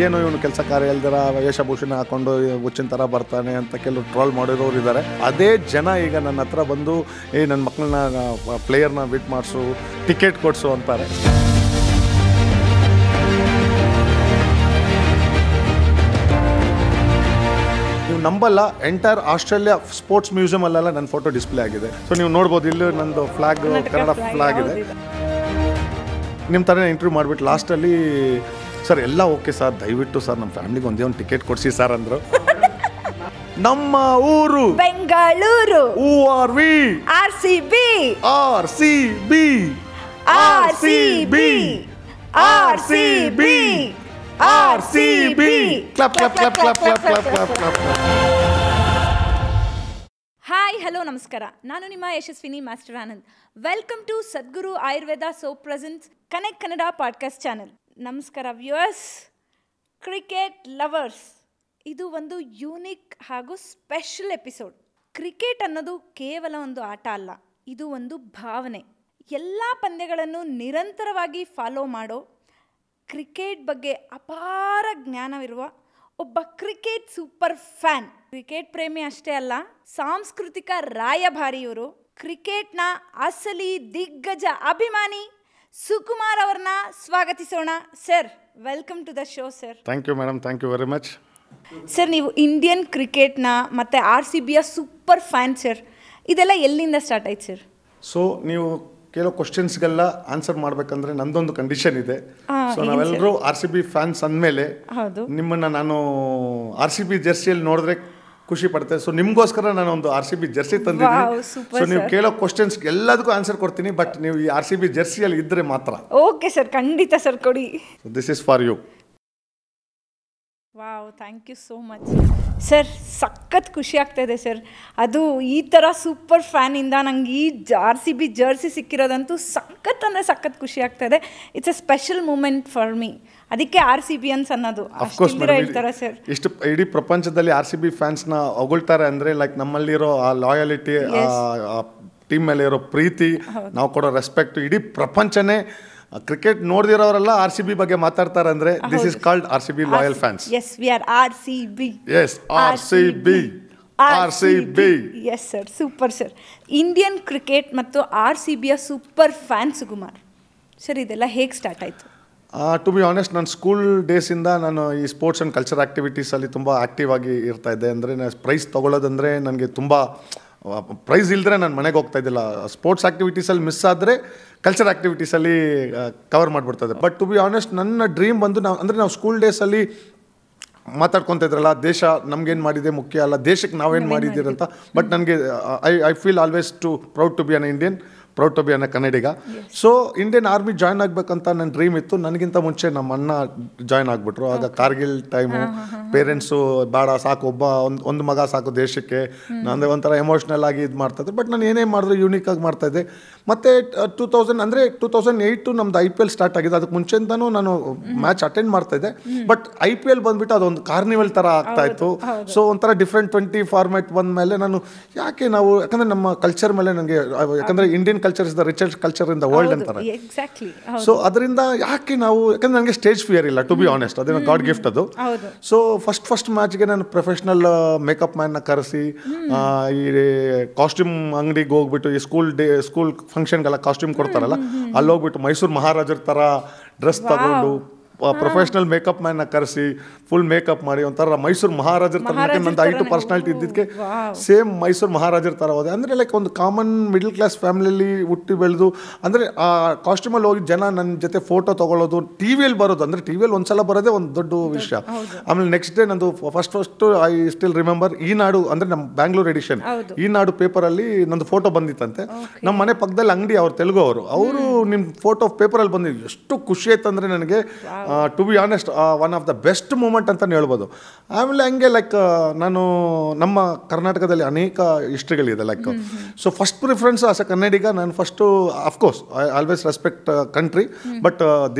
ಏನು ಇವನು ಕೆಲಸ ಕಾರ್ಯ ಇಲ್ದಿರ ವೇಷಭೂಷಣ ಹಾಕೊಂಡು ಹುಚ್ಚಿನ ಥರ ಬರ್ತಾನೆ ಅಂತ ಕೆಲವು ಟ್ರೋಲ್ ಮಾಡಿರೋರು ಇದ್ದಾರೆ. ಅದೇ ಜನ ಈಗ ನನ್ನ ಹತ್ರ ಬಂದು ನನ್ನ ಮಕ್ಕಳನ್ನ ಪ್ಲೇಯರ್ನ ಬಿಟ್ ಮಾಡಿಸು, ಟಿಕೆಟ್ ಕೊಡಿಸು ಅಂತಾರೆ. ನೀವು ನಂಬಲ್ಲ, ಎಂಟೈರ್ ಆಸ್ಟ್ರೇಲಿಯಾ ಸ್ಪೋರ್ಟ್ಸ್ ಮ್ಯೂಸಿಯಮಲ್ಲೆಲ್ಲ ನನ್ನ ಫೋಟೋ ಡಿಸ್ಪ್ಲೇ ಆಗಿದೆ. ಸೊ ನೀವು ನೋಡ್ಬೋದು, ಇಲ್ಲಿ ನಂದು ಫ್ಲಾಗ್, ಕನ್ನಡ ಫ್ಲಾಗ್ ಇದೆ. ನಿಮ್ಮ ಥರನೇ ಇಂಟರ್ವ್ಯೂ ಮಾಡಿಬಿಟ್ಟು ಲಾಸ್ಟಲ್ಲಿ ಸರ್ ಎಲ್ಲ ಓಕೆ ಸರ್, ದಯವಿಟ್ಟು ಸರ್ ನಮ್ಮ ಫ್ಯಾಮಿಲಿಗೆ ಒಂದೇ ಒಂದು ಟಿಕೆಟ್ ಕೊಡಿಸಿ ಸರ್ ಅಂದರು. ನಮ್ಮ ಊರು Bengaluru. Who are we? RCB. RCB. RCB. RCB. RCB. Clap clap clap clap clap clap clap clap. Hi, hello, ನಮಸ್ಕಾರ. ನಾನು ನಿಮ್ಮ Yashaswini master Anand. Welcome to Sadguru Ayurveda soap presents connect Kannada podcast channel. ನಮಸ್ಕಾರ ವ್ಯೂಯರ್ಸ್, ಕ್ರಿಕೆಟ್ ಲವರ್ಸ್. ಇದು ಒಂದು ಯೂನಿಕ್ ಹಾಗೂ ಸ್ಪೆಷಲ್ ಎಪಿಸೋಡ್. ಕ್ರಿಕೆಟ್ ಅನ್ನೋದು ಕೇವಲ ಒಂದು ಆಟ ಅಲ್ಲ, ಇದು ಒಂದು ಭಾವನೆ. ಎಲ್ಲ ಪಂದ್ಯಗಳನ್ನು ನಿರಂತರವಾಗಿ ಫಾಲೋ ಮಾಡೋ, ಕ್ರಿಕೆಟ್ ಬಗ್ಗೆ ಅಪಾರ ಜ್ಞಾನವಿರುವ ಒಬ್ಬ ಕ್ರಿಕೆಟ್ ಸೂಪರ್ ಫ್ಯಾನ್, ಕ್ರಿಕೆಟ್ ಪ್ರೇಮಿ ಅಷ್ಟೇ ಅಲ್ಲ, ಸಾಂಸ್ಕೃತಿಕ ರಾಯಭಾರಿಯವರು, ಕ್ರಿಕೆಟ್ನ ಅಸಲಿ ದಿಗ್ಗಜ ಅಭಿಮಾನಿ ಸುಕುಮಾರ್ ಅವ್ರನ್ನ ಸ್ವಾಗತಿಸೋಣ. Sir, welcome to the show sir. Thank you madam, thank you very much. Sir, ನೀವು ಇಂಡಿಯನ್ ಕ್ರಿಕೆಟ್ನ ಮತ್ತು RCBಯ ಸೂಪರ್ ಫ್ಯಾನ್ ಸರ್. ಇದೆಲ್ಲ ಎಲ್ಲಿಂದ ಸ್ಟಾರ್ಟ್ ಆಯ್ತು ಸರ್? ಸೊ ನೀವು ಕೆಲವು ಕ್ವಶನ್ಸ್ಗೆಲ್ಲ ಆನ್ಸರ್ ಮಾಡಬೇಕಂದ್ರೆ ನಂದೊಂದು ಕಂಡೀಷನ್ ಇದೆ. ಸೊ ನಾವೆಲ್ಲರೂ RCB ಫ್ಯಾನ್ಸ್ ಅಂದಮೇಲೆ ನಿಮ್ಮನ್ನು ನಾನು RCB ಜರ್ಸಿಯಲ್ಲಿ ನೋಡಿದ್ರೆ ಖುಷಿ ಪಡ್ತೇನೆ. ಸೊ ನಿಮಗೋಸ್ಕರ ನಾನು ಒಂದು RCB ಜರ್ಸಿ ತಂದಿದ್ದೀನಿ. ಸೊ ನೀವು ಕೇಳೋ ಕ್ವಶನ್ಸ್ ಎಲ್ಲದಕ್ಕೂ ಆನ್ಸರ್ ಕೊಡ್ತೀನಿ, ಬಟ್ ನೀವು ಈ RCB ಜರ್ಸಿಯಲ್ಲಿ ಇದ್ದರೆ ಮಾತ್ರ. ಓಕೆ ಸರ್, ಖಂಡಿತ ಸರ್, ಕೊಡಿ. This is for you. Wow, thank you so much sir. ಸಖತ್ ಖುಷಿ ಆಗ್ತಾಯಿದೆ ಸರ್. ಅದು ಈ ಥರ ಸೂಪರ್ ಫ್ಯಾನಿಂದ ನಂಗೆ ಈ RCB ಜರ್ಸಿ ಸಿಕ್ಕಿರೋದಂತೂ ಸಖತ್ ಅಂದರೆ ಸಖತ್ ಖುಷಿ ಆಗ್ತಾಯಿದೆ. It's a special moment for me. ಅದಕ್ಕೆ RCBಯನ್ಸ್ ಅನ್ನೋದು ಹೇಳ್ತಾರೆ ಸರ್. ಇಷ್ಟು ಇಡೀ ಪ್ರಪಂಚದಲ್ಲಿ RCB ಫ್ಯಾನ್ಸ್ನ ಹೊಗಳ್ತಾರೆ ಅಂದರೆ ಲೈಕ್ ನಮ್ಮಲ್ಲಿರೋ ಆ ಲಾಯಾಲಿಟಿ, ಟೀಮ್ ಮೇಲೆ ಇರೋ ಪ್ರೀತಿ, ನಾವು ಕೊಡೋ ರೆಸ್ಪೆಕ್ಟ್, ಇಡೀ ಪ್ರಪಂಚನೇ ಕ್ರಿಕೆಟ್ ನೋಡ್ದಿರೋರೆಲ್ಲ RCB ಬಗ್ಗೆ ಮಾತಾಡ್ತಾರೆ ಅಂದ್ರೆ this is called RCB loyal fans. Yes, we are RCB. Yes, RCB. RCB. Yes sir, super sir. Indian cricket ಮತ್ತು RCBಯ ಸೂಪರ್ ಫ್ಯಾನ್ ಸುಕುಮಾರ್ ಸರ್. ಇದೆಲ್ಲ ಹೇಗೆ ಸ್ಟಾರ್ಟ್ ಆಯಿತು? ಟು ಬಿ ಆನೆಸ್ಟ್, ನಾನು ಸ್ಕೂಲ್ ಡೇಸಿಂದ ನಾನು ಈ ಸ್ಪೋರ್ಟ್ಸ್ ಆ್ಯಂಡ್ ಕಲ್ಚರ್ ಆ್ಯಕ್ಟಿವಿಟೀಸಲ್ಲಿ ತುಂಬ ಆ್ಯಕ್ಟಿವ್ ಆಗಿ ಇರ್ತಾ ಇದ್ದೆ. ಅಂದರೆ ನಾನು ಪ್ರೈಸ್ ತೊಗೊಳ್ಳೋದಂದರೆ ನನಗೆ ತುಂಬ, ಪ್ರೈಸ್ ಇಲ್ಲದ್ರೆ ನಾನು ಮನೆಗೆ ಹೋಗ್ತಾ ಇದ್ದಿಲ್ಲ. ಸ್ಪೋರ್ಟ್ಸ್ ಆ್ಯಕ್ಟಿವಿಟೀಸಲ್ಲಿ ಮಿಸ್ ಆದರೆ ಕಲ್ಚರ್ ಆ್ಯಕ್ಟಿವಿಟೀಸಲ್ಲಿ ಕವರ್ ಮಾಡಿಬಿಡ್ತದೆ. ಬಟ್ ಟು ಬಿ ಆನೆಸ್ಟ್, ನನ್ನ ಡ್ರೀಮ್ ಬಂದು ನಾವು ಸ್ಕೂಲ್ ಡೇಸಲ್ಲಿ ಮಾತಾಡ್ಕೊತ ಇದ್ರಲ್ಲ, ದೇಶ ನಮ್ಗೇನು ಮಾಡಿದೆ ಮುಖ್ಯ ಅಲ್ಲ, ದೇಶಕ್ಕೆ ನಾವೇನು ಮಾಡಿದ್ದೀರಂತ. ಬಟ್ ನನಗೆ I feel always proud to be an Indian, proud to be an Kannadiga. So Indian army join ಆಗಬೇಕಂತ ನನ್ನ ಡ್ರೀಮ್ ಇತ್ತು. ನನಗಿಂತ ಮುಂಚೆ ನಮ್ಮ ಅಣ್ಣ ಜಾಯ್ನ್ ಆಗಿಬಿಟ್ರು. ಆಗ ಕಾರ್ಗಿಲ್ ಟೈಮು, ಪೇರೆಂಟ್ಸು ಬೇಡ, ಸಾಕು, ಒಂದು ಮಗ ಸಾಕು ದೇಶಕ್ಕೆ, ಅಂದರೆ ಒಂಥರ ಎಮೋಷ್ನಲ್ ಆಗಿ ಇದು ಮಾಡ್ತಾಯಿದ್ರು. ಬಟ್ ನಾನು ಏನೇ ಮಾಡಿದ್ರು ಯೂನಿಕಾಗಿ ಮಾಡ್ತಾಯಿದ್ದೆ. ಮತ್ತು 2008 ನಮ್ದು IPL ಸ್ಟಾರ್ಟ್ ಆಗಿದೆ. ಅದಕ್ಕೆ ಮುಂಚೆಂತನೂ ನಾನು ಮ್ಯಾಚ್ ಅಟೆಂಡ್ ಮಾಡ್ತಾಯಿದ್ದೆ. ಬಟ್ IPL ಬಂದುಬಿಟ್ಟು ಅದೊಂದು ಕಾರ್ನಿವಲ್ ಥರ ಆಗ್ತಾಯಿತ್ತು. ಸೊ ಒಂಥರ ಡಿಫ್ರೆಂಟ್ 20 ಫಾರ್ಮ್ಯಾಟ್ ಬಂದಮೇಲೆ ನಾನು ಯಾಕೆ ನಾವು, ಯಾಕಂದರೆ ನಮ್ಮ ಕಲ್ಚರ್ ಮೇಲೆ ನನಗೆ, ಯಾಕಂದರೆ Indian culture is the richest culture in the world ಅಂತಾರೆ. ಸೊ ಅದರಿಂದ ಯಾಕೆ ನಾವು, ಯಾಕಂದ್ರೆ ನನಗೆ ಸ್ಟೇಜ್ ಫಿಯರ್ ಇಲ್ಲ, ಟು ಬಿ ಆನೆಸ್ಟ್. ಅದೇನೋ ಗಾಡ್ ಗಿಫ್ಟ್ ಅದು. ಸೊ ಫಸ್ಟ್ ಮ್ಯಾಚ್ಗೆ ನಾನು ಪ್ರೊಫೆಷನಲ್ ಮೇಕಪ್ ಮ್ಯಾನ್ನ ಕರೆಸಿ, ಈ ಕಾಸ್ಟ್ಯೂಮ್ ಅಂಗಡಿಗೆ ಹೋಗ್ಬಿಟ್ಟು, ಈ ಸ್ಕೂಲ್ ಫಂಕ್ಷನ್ಗೆಲ್ಲ ಕಾಸ್ಟ್ಯೂಮ್ ಕೊಡ್ತಾರಲ್ಲ, ಅಲ್ಲಿ ಹೋಗ್ಬಿಟ್ಟು ಮೈಸೂರು ಮಹಾರಾಜರ ಥರ ಡ್ರೆಸ್ ತಗೊಂಡು ಪ್ರೊಫೆಷನಲ್ ಮೇಕಪ್ ಮ್ಯಾನ್ನ ಕರೆಸಿ ಫುಲ್ ಮೇಕಪ್ ಮಾಡಿ ಒಂಥರ ಮೈಸೂರು ಮಹಾರಾಜರ ಥರ, ನಂದು ಐಟು ಪರ್ಸ್ನಾಲಿಟಿ ಇದ್ದಿದ್ದಕ್ಕೆ ಸೇಮ್ ಮೈಸೂರು ಮಹಾರಾಜರ ಥರ ಹೋದೆ. ಅಂದರೆ ಲೈಕ್ ಒಂದು ಕಾಮನ್ ಮಿಡಲ್ ಕ್ಲಾಸ್ ಫ್ಯಾಮಿಲಿಯಲ್ಲಿ ಹುಟ್ಟಿ ಬೆಳೆದು, ಅಂದರೆ ಆ ಕಾಸ್ಟ್ಯೂಮಲ್ಲಿ ಹೋಗಿ ಜನ ನನ್ನ ಜೊತೆ ಫೋಟೋ ತೊಗೊಳ್ಳೋದು, ಟಿವಿಯಲ್ಲಿ ಬರೋದು, ಅಂದರೆ ಟಿವಿಯಲ್ಲಿ ಒಂದ್ಸಲ ಬರೋದೇ ಒಂದು ದೊಡ್ಡ ವಿಷಯ. ಆಮೇಲೆ ನೆಕ್ಸ್ಟ್ ಡೇ ನಂದು first I still remember, Eenadu ಅಂದರೆ ನಮ್ಮ ಬ್ಯಾಂಗ್ಳೂರ್ ಎಡಿಷನ್, ಈನಾಡು ಪೇಪರಲ್ಲಿ ನಂದು ಫೋಟೋ ಬಂದಿತ್ತಂತೆ. ನಮ್ಮ ಮನೆ ಪಕ್ಕದಲ್ಲಿ ಅಂಗಡಿ, ಅವ್ರು ತೆಲುಗು ಅವರು ನಿಮ್ಮ ಫೋಟೋ ಪೇಪರಲ್ಲಿ ಬಂದಿದ್ದು ಎಷ್ಟು ಖುಷಿ ಆಯ್ತು ಅಂದರೆ ನನಗೆ. To be honest, one of the best moment ಅಂತಲೇ ಹೇಳ್ಬೋದು. ಆಮೇಲೆ ಹಂಗೆ ಲೈಕ್ ನಾನು ನಮ್ಮ ಕರ್ನಾಟಕದಲ್ಲಿ ಅನೇಕ ಹಿಸ್ಟ್ರಿಗಳಿದೆ. Like so first preference as a Kannadiga ನಾನು first of course I always respect country, but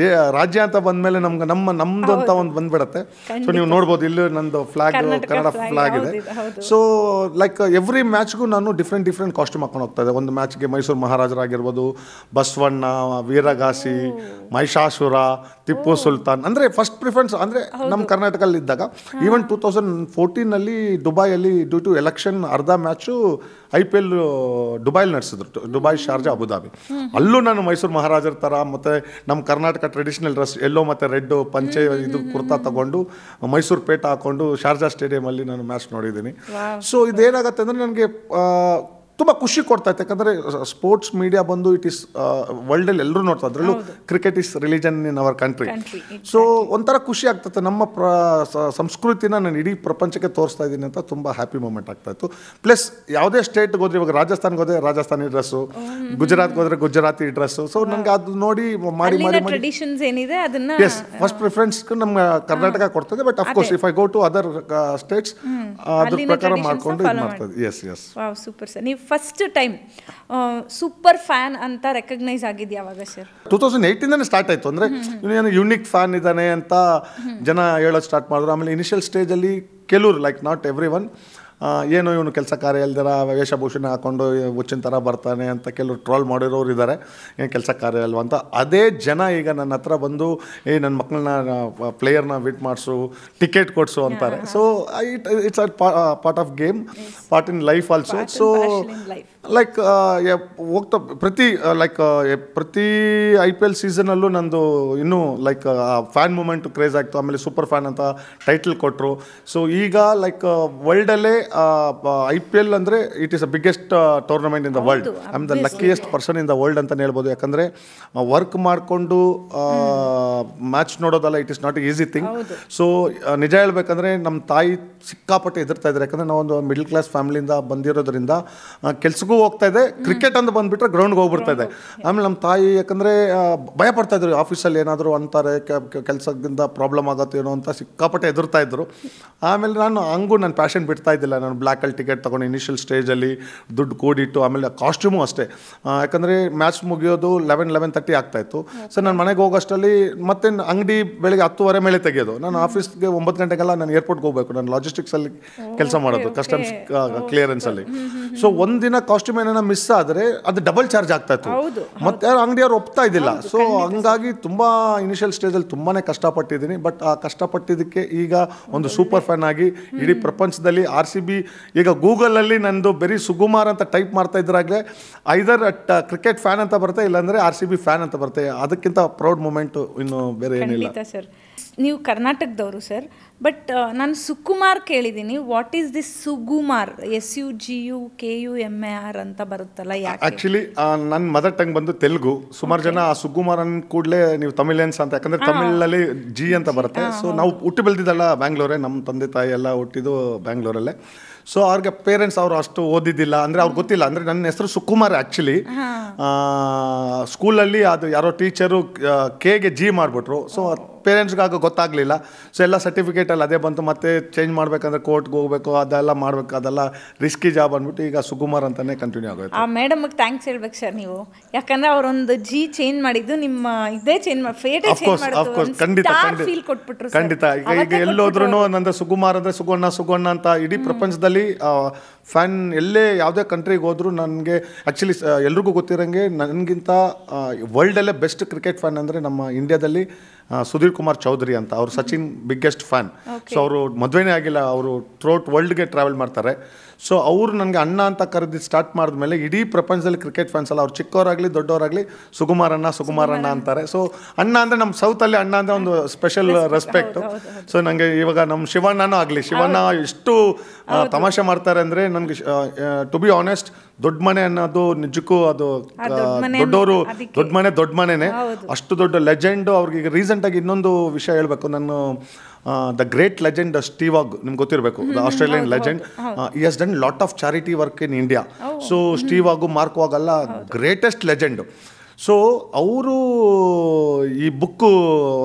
ರಾಜ್ಯ ಅಂತ ಬಂದಮೇಲೆ ನಮ್ಮದು ಅಂತ ಒಂದು ಬಂದ್ಬಿಡತ್ತೆ. ಸೊ ನೀವು ನೋಡ್ಬೋದು, ಇಲ್ಲಿ ನಂದು ಫ್ಲಾಗ್, ಕನ್ನಡ ಫ್ಲಾಗ್ ಇದೆ. ಸೊ ಲೈಕ್ ಎವ್ರಿ ಮ್ಯಾಚ್ಗೂ ನಾನು ಡಿಫ್ರೆಂಟ್ ಕಾಸ್ಟ್ಯೂಮ್ ಹಾಕೊಂಡು ಹೋಗ್ತಾ ಇದ್ದೆ. ಒಂದು ಮ್ಯಾಚ್ಗೆ ಮೈಸೂರು ಮಹಾರಾಜರಾಗಿರ್ಬೋದು, ಬಸವಣ್ಣ, ವೀರಗಾಸಿ, ಮಹಿಷಾಸುರ, ಟಿಪ್ಪು ಸುಲ್ತಾನ್ ಅಂದರೆ ಫಸ್ಟ್ ಪ್ರಿಫರೆನ್ಸ್ ಅಂದರೆ ನಮ್ಮ ಕರ್ನಾಟಕದಲ್ಲಿ ಇದ್ದಾಗ. ಈವನ್ 2014 ದುಬೈಯಲ್ಲಿ ಡ್ಯೂ ಟು ಎಲೆಕ್ಷನ್ ಅರ್ಧ ಮ್ಯಾಚು IPL ದುಬೈಲಿ ನಡೆಸಿದ್ರು, ದುಬೈ, ಶಾರ್ಜಾ, ಅಬುದಾಬಿ. ಅಲ್ಲೂ ನಾನು ಮೈಸೂರು ಮಹಾರಾಜರ ಥರ ಮತ್ತು ನಮ್ಮ ಕರ್ನಾಟಕ ಟ್ರೆಡಿಷನಲ್ ಡ್ರೆಸ್ ಎಲ್ಲೋ ಮತ್ತು ರೆಡ್ ಪಂಚೆ ಇದು ಕುರ್ತಾ ತಗೊಂಡು ಮೈಸೂರು ಪೇಟ ಹಾಕೊಂಡು ಶಾರ್ಜಾ ಸ್ಟೇಡಿಯಮಲ್ಲಿ ನಾನು ಮ್ಯಾಚ್ ನೋಡಿದ್ದೀನಿ. ಸೊ ಇದೇನಾಗುತ್ತೆ ಅಂದರೆ ನನಗೆ ತುಂಬ ಖುಷಿ ಕೊಡ್ತಾ ಇತ್ತು. ಯಾಕಂದರೆ ಸ್ಪೋರ್ಟ್ಸ್ ಮೀಡಿಯಾ ಬಂದು ಇಟ್ ಈಸ್ ವರ್ಲ್ಡಲ್ಲಿ ಎಲ್ಲರೂ ನೋಡ್ತಾ, ಅದರಲ್ಲೂ cricket is religion in our country. So ಒಂಥರ ಖುಷಿ ಆಗ್ತದೆ, ನಮ್ಮ ಸಂಸ್ಕೃತಿನ ನಾನು ಇಡೀ ಪ್ರಪಂಚಕ್ಕೆ ತೋರಿಸ್ತಾ ಇದ್ದೀನಿ ಅಂತ ತುಂಬ ಹ್ಯಾಪಿ ಮೂಮೆಂಟ್ ಆಗ್ತಾಯಿತ್ತು. ಪ್ಲಸ್ ಯಾವುದೇ ಸ್ಟೇಟ್ಗೆ ಹೋದ್ರೆ, ಇವಾಗ ರಾಜಸ್ಥಾನ್ಗೆ ಹೋದರೆ ರಾಜಸ್ಥಾನಿ ಡ್ರೆಸ್ಸು, ಗುಜರಾತ್ಗೆ ಹೋದರೆ ಗುಜರಾತಿ ಡ್ರೆಸ್ಸು. ಸೊ ನನಗೆ ಅದು ನೋಡಿ ಮಾಡಿ ಟ್ರೆಡಿಷನ್ಸ್ ಏನಿದೆ ಅದನ್ನ ಎಸ್ ಫಸ್ಟ್ ಪ್ರಿಫರೆನ್ಸ್ ನಮ್ಮ ಕರ್ನಾಟಕ ಕೊಡ್ತದೆ. But of course if I go to other states ಅದ್ರ ಪ್ರಕಾರ ಮಾಡಿಕೊಂಡು ಇದು ಮಾಡ್ತದೆ. Yes yes. Wow, super sir. ನೀವು ಫಸ್ಟ್ ಟೈಮ್ ಸೂಪರ್ ಫ್ಯಾನ್ ಅಂತ ರೆಕಗ್ನೈಸ್ ಆಗಿದ್ದು ಯಾವಾಗ ಸರ್? 2018 ಸ್ಟಾರ್ಟ್ ಆಯಿತು. ಅಂದರೆ ಏನು ಯುನಿಕ್ ಫ್ಯಾನ್ ಇದ್ದಾನೆ ಅಂತ ಜನ ಹೇಳೋದು ಸ್ಟಾರ್ಟ್ ಮಾಡಿದ್ರು. ಆಮೇಲೆ ಇನಿಷಿಯಲ್ ಸ್ಟೇಜಲ್ಲಿ ಕೆಲವರು, ಲೈಕ್ ನಾಟ್ ಎವ್ರಿ ಒನ್, ಏನೋ ಇವನು ಕೆಲಸ ಕಾರ್ಯ ಇಲ್ದಿರ ವೇಷಭೂಷಣ ಹಾಕ್ಕೊಂಡು ಹುಚ್ಚಿನ ಥರ ಬರ್ತಾನೆ ಅಂತ ಕೆಲವರು ಟ್ರೋಲ್ ಮಾಡಿರೋರು ಇದ್ದಾರೆ, ಏನು ಕೆಲಸ ಕಾರ್ಯ ಅಲ್ವ ಅಂತ. ಅದೇ ಜನ ಈಗ ನನ್ನ ಹತ್ರ ಬಂದು ನನ್ನ ಮಕ್ಕಳನ್ನ ಪ್ಲೇಯರ್ನ ವಿಟ್ ಮಾಡಿಸು, ಟಿಕೆಟ್ ಕೊಡಿಸು ಅಂತಾರೆ. So it's a part of game, part in life also. So like ಹೋಗ್ತಾ ಪ್ರತಿ IPL ಸೀಸನಲ್ಲೂ ನಂದು ಇನ್ನೂ ಲೈಕ್ ಫ್ಯಾನ್ ಮೂಮೆಂಟು ಕ್ರೇಜ್ ಆಯಿತು. ಆಮೇಲೆ ಸೂಪರ್ ಫ್ಯಾನ್ ಅಂತ ಟೈಟಲ್ ಕೊಟ್ಟರು. ಸೊ ಈಗ ಲೈಕ್ ವರ್ಲ್ಡಲ್ಲೇ IPL ಅಂದರೆ it is a biggest tournament in the world. I am the luckiest person in the world ಅಂತ ಹೇಳ್ಬೋದು. ಯಾಕಂದರೆ ವರ್ಕ್ ಮಾಡಿಕೊಂಡು ಮ್ಯಾಚ್ ನೋಡೋದಲ್ಲ, it is not easy thing. So ನಿಜ ಹೇಳ್ಬೇಕಂದ್ರೆ ನಮ್ಮ ತಾಯಿ ಸಿಕ್ಕಾಪಟ್ಟೆ ಎದುರ್ತಾ ಇದ್ದಾರೆ. ಯಾಕಂದರೆ ನಾವೊಂದು ಮಿಡಲ್ ಕ್ಲಾಸ್ ಫ್ಯಾಮಿಲಿಯಿಂದ ಬಂದಿರೋದ್ರಿಂದ ಕೆಲ್ಸಕ್ಕೂ ಹೋಗ್ತಾ ಇದೆ, ಕ್ರಿಕೆಟ್ ಅಂತ ಬಂದುಬಿಟ್ರೆ ಗ್ರೌಂಡ್ಗೆ ಹೋಗ್ಬಿಡ್ತಾ ಇದೆ. ಆಮೇಲೆ ನಮ್ಮ ತಾಯಿ ಯಾಕಂದರೆ ಭಯ ಪಡ್ತಾ ಇದ್ರು, ಆಫೀಸಲ್ಲಿ ಏನಾದರೂ ಅಂತಾರೆ ಕೆಲಸದಿಂದ ಪ್ರಾಬ್ಲಮ್ ಆಗುತ್ತೆ ಏನೋ ಅಂತ ಸಿಕ್ಕಾಪಟ್ಟೆ ಎದುರ್ತಾ ಇದ್ರು. ಆಮೇಲೆ ನಾನು ಹಂಗೂ ನನ್ನ ಪ್ಯಾಷನ್ ಬಿಡ್ತಾ ಇದ್ದಿಲ್ಲ. ನಾನು ಬ್ಲ್ಯಾಕಲ್ಲಿ ಟಿಕೆಟ್ ತೊಗೊಂಡು ಇನಿಷಿಯಲ್ ಸ್ಟೇಜಲ್ಲಿ ದುಡ್ಡು ಕೂಡಿಟ್ಟು, ಆಮೇಲೆ ಕಾಸ್ಟ್ಯೂಮು ಅಷ್ಟೇ. ಯಾಕಂದರೆ ಮ್ಯಾಚ್ ಮುಗಿಯೋದು 11:30 ಆಗ್ತಾಯಿತ್ತು. ಸೊ ನಾನು ಮನೆಗೆ ಹೋಗೋಷ್ಟರಲ್ಲಿ ಮತ್ತೆ ಅಂಗಡಿ ಬೆಳಗ್ಗೆ 10:30 ಮೇಲೆ ತೆಗೆಯೋದು. ನಾನು ಆಫೀಸ್ಗೆ 9 ಗಂಟೆಗೆಲ್ಲ ನಾನು ಏರ್ಪೋರ್ಟ್ಗೆ ಹೋಗಬೇಕು. ನಾನು ಲಾಜಿಸ್ಟಿಕ್ಸಲ್ಲಿ ಕೆಲಸ ಮಾಡೋದು, ಕಸ್ಟಮ್ಸ್ ಕ್ಲಿಯರೆನ್ಸಲ್ಲಿ. ಸೊ ಒಂದಿನ ಕಾಸ್ಟ್ಯೂಮ್ ಏನಾರ ಮಿಸ್ ಆದರೆ ಅದು ಡಬಲ್ ಚಾರ್ಜ್ ಆಗ್ತಾಯಿತ್ತು, ಮತ್ತೆ ಯಾರು ಅಂಗಡಿಯವ್ರು ಒಪ್ತಾ ಇದ್ದಿಲ್ಲ. ಸೊ ಹಂಗಾಗಿ ತುಂಬ ಇನಿಷಿಯಲ್ ಸ್ಟೇಜಲ್ಲಿ ತುಂಬಾ ಕಷ್ಟಪಟ್ಟಿದ್ದೀನಿ. ಬಟ್ ಆ ಕಷ್ಟಪಟ್ಟಿದ್ದಕ್ಕೆ ಈಗ ಒಂದು ಸೂಪರ್ ಫ್ಯಾನ್ ಆಗಿ ಇಡೀ ಪ್ರಪಂಚದಲ್ಲಿ RCB, ಈಗ ಗೂಗಲಲ್ಲಿ ನಂದು ಬರೀ ಸುಕುಮಾರ್ ಅಂತ ಟೈಪ್ ಮಾಡ್ತಾ ಇದ್ರಾಗಲೇ ಐದರ್ ಕ್ರಿಕೆಟ್ ಫ್ಯಾನ್ ಅಂತ ಬರುತ್ತೆ, ಇಲ್ಲಾಂದರೆ RCB ಫ್ಯಾನ್ ಅಂತ ಬರುತ್ತೆ. ಅದಕ್ಕಿಂತ ಪ್ರೌಡ್ ಮೂಮೆಂಟು ಇನ್ನು ಬೇರೆ ಏನಿಲ್ಲ ಸರ್. ನೀವು ಕರ್ನಾಟಕದವರು ಸರ್, ಬಟ್ ನಾನು ಸುಕುಮಾರ್ ಕೇಳಿದ್ದೀನಿ. What is this Sugumar? SUGUKUMAR ಅಂತ ಬರುತ್ತಲ್ಲ, ಯಾಕೆ? ಆ್ಯಕ್ಚುಲಿ ನನ್ನ ಮದರ್ ಟಂಗ್ ಬಂದು ತೆಲುಗು. ಸುಮಾರು ಜನ ಆ ಸುಕುಮಾರ್ ಅಂದ ಕೂಡಲೇ ನೀವು ತಮಿಳಿಯನ್ಸ್ ಅಂತ, ಯಾಕಂದರೆ ತಮಿಳಲ್ಲಿ G ಅಂತ ಬರುತ್ತೆ. ಸೊ ನಾವು ಹುಟ್ಟಿ ಬೆಳೆದಿದ್ದಲ್ಲ ಬ್ಯಾಂಗ್ಳೂರೇ, ನಮ್ಮ ತಂದೆ ತಾಯಿ ಎಲ್ಲ ಹುಟ್ಟಿದ್ದು ಬ್ಯಾಂಗ್ಳೂರಲ್ಲೇ. ಸೊ ಅವ್ರಿಗೆ ಪೇರೆಂಟ್ಸ್ ಅವರು ಅಷ್ಟು ಓದಿದ್ದಿಲ್ಲ, ಅಂದರೆ ಅವ್ರಿಗೆ ಗೊತ್ತಿಲ್ಲ. ಅಂದರೆ ನನ್ನ ಹೆಸರು ಸುಕುಮಾರ್. ಆ್ಯಕ್ಚುಲಿ ಸ್ಕೂಲಲ್ಲಿ ಅದು ಯಾರೋ ಟೀಚರು Kಗೆ G ಮಾಡಿಬಿಟ್ರು. ಸೊ ಪೇರೆಂಟ್ಸ್ಗಾಗ ಗೊತ್ತಾಗಲಿಲ್ಲ. ಸೊ ಎಲ್ಲ ಸರ್ಟಿಫಿಕೇಟಲ್ಲಿ ಅದೇ ಬಂತು. ಮತ್ತೆ ಚೇಂಜ್ ಮಾಡಬೇಕಂದ್ರೆ ಕೋರ್ಟ್ಗೆ ಹೋಗಬೇಕು, ಅದೆಲ್ಲ ಮಾಡಬೇಕು, ಅದೆಲ್ಲ ರಿಸ್ಕಿ ಜಾಬ್ ಅಂದ್ಬಿಟ್ಟು ಈಗ ಸುಕುಮಾರ್ ಅಂತಲೇ ಕಂಟಿನ್ಯೂ ಆಗೋಯ್ತು. ಆ ಮೇಡಮ್ಗೆ ಥ್ಯಾಂಕ್ಸ್ ಹೇಳ್ಬೇಕು ಸರ್ ನೀವು, ಯಾಕಂದರೆ ಅವರೊಂದು G ಚೇಂಜ್ ಮಾಡಿದ್ದು ನಿಮ್ಮ ಇದೇ ಚೇಂಜ್ ಮಾಡಿ ಫೇಟೇ ಚೇಂಜ್ ಮಾಡಿದ್ದು. ಖಂಡಿತ ಫೀಲ್ ಕೊಟ್ಬಿಟ್ರು ಖಂಡಿತ. ಈಗ ಎಲ್ಲೋದ್ರೂ ನಂದು ಸುಕುಮಾರ್ ಅಂದರೆ ಸುಗುಣ್ಣ ಅಂತ ಇಡೀ ಪ್ರಪಂಚದಲ್ಲಿ ಫ್ಯಾನ್ ಎಲ್ಲೇ ಯಾವುದೇ ಕಂಟ್ರಿಗೆ ಹೋದ್ರು ನನಗೆ ಆ್ಯಕ್ಚುಲಿ ಎಲ್ರಿಗೂ ಗೊತ್ತಿರೋಂಗೆ ನನಗಿಂತ ವರ್ಲ್ಡಲ್ಲೇ ಬೆಸ್ಟ್ ಕ್ರಿಕೆಟ್ ಫ್ಯಾನ್ ಅಂದರೆ ನಮ್ಮ ಇಂಡಿಯಾದಲ್ಲಿ ಸುಧೀರ್ ಕುಮಾರ್ ಚೌಧರಿ ಅಂತ. ಅವರು ಸಚಿನ್ ಬಿಗ್ಗೆಸ್ಟ್ ಫ್ಯಾನ್. ಸೊ ಅವರು ಮದುವೆನೇ ಆಗಿಲ್ಲ, ಅವರು ಥ್ರೋಟ್ ವರ್ಲ್ಡ್ಗೆ ಟ್ರಾವೆಲ್ ಮಾಡ್ತಾರೆ. ಸೊ ಅವರು ನನಗೆ ಅಣ್ಣ ಅಂತ ಕರೆದು ಸ್ಟಾರ್ಟ್ ಮಾಡಿದ್ಮೇಲೆ ಇಡೀ ಪ್ರಪಂಚದಲ್ಲಿ ಕ್ರಿಕೆಟ್ ಫ್ಯಾನ್ಸ್ ಅಲ್ಲ, ಅವ್ರು ಚಿಕ್ಕವರಾಗಲಿ ದೊಡ್ಡವರಾಗಲಿ ಸುಕುಮಾರಣ್ಣ ಅಂತಾರೆ. ಸೊ ಅಣ್ಣ ಅಂದರೆ ನಮ್ಮ ಸೌತಲ್ಲಿ ಅಣ್ಣ ಅಂದರೆ ಒಂದು ಸ್ಪೆಷಲ್ ರೆಸ್ಪೆಕ್ಟು. ಸೊ ನನಗೆ ಇವಾಗ ನಮ್ಮ ಶಿವಣ್ಣನೂ ಆಗಲಿ, ಶಿವಣ್ಣ ಎಷ್ಟು ತಮಾಷೆ ಮಾಡ್ತಾರೆ ಅಂದರೆ ನನಗೆ ಟು ಬಿ ಆನೆಸ್ಟ್, ದೊಡ್ಡ ಮನೆ ಅನ್ನೋದು ನಿಜಕ್ಕೂ ಅದು ದೊಡ್ಡವರು ದೊಡ್ಡ ಮನೆನೇ. ಅಷ್ಟು ದೊಡ್ಡ ಲೆಜೆಂಡು. ಅವ್ರಿಗೆ ಈಗ ರೀಸೆಂಟಾಗಿ ಇನ್ನೊಂದು ವಿಷಯ ಹೇಳಬೇಕು. ನಾನು the great legend Steve Waugh, ನಿಮ್ಗೆ ಗೊತ್ತಿರಬೇಕು, the Australian legend. He has done lot of charity work in India. So Steve Waugh, Mark Waugh ಎಲ್ಲ ಗ್ರೇಟೆಸ್ಟ್ ಲೆಜೆಂಡು. ಸೊ ಅವರು ಈ ಬುಕ್ಕು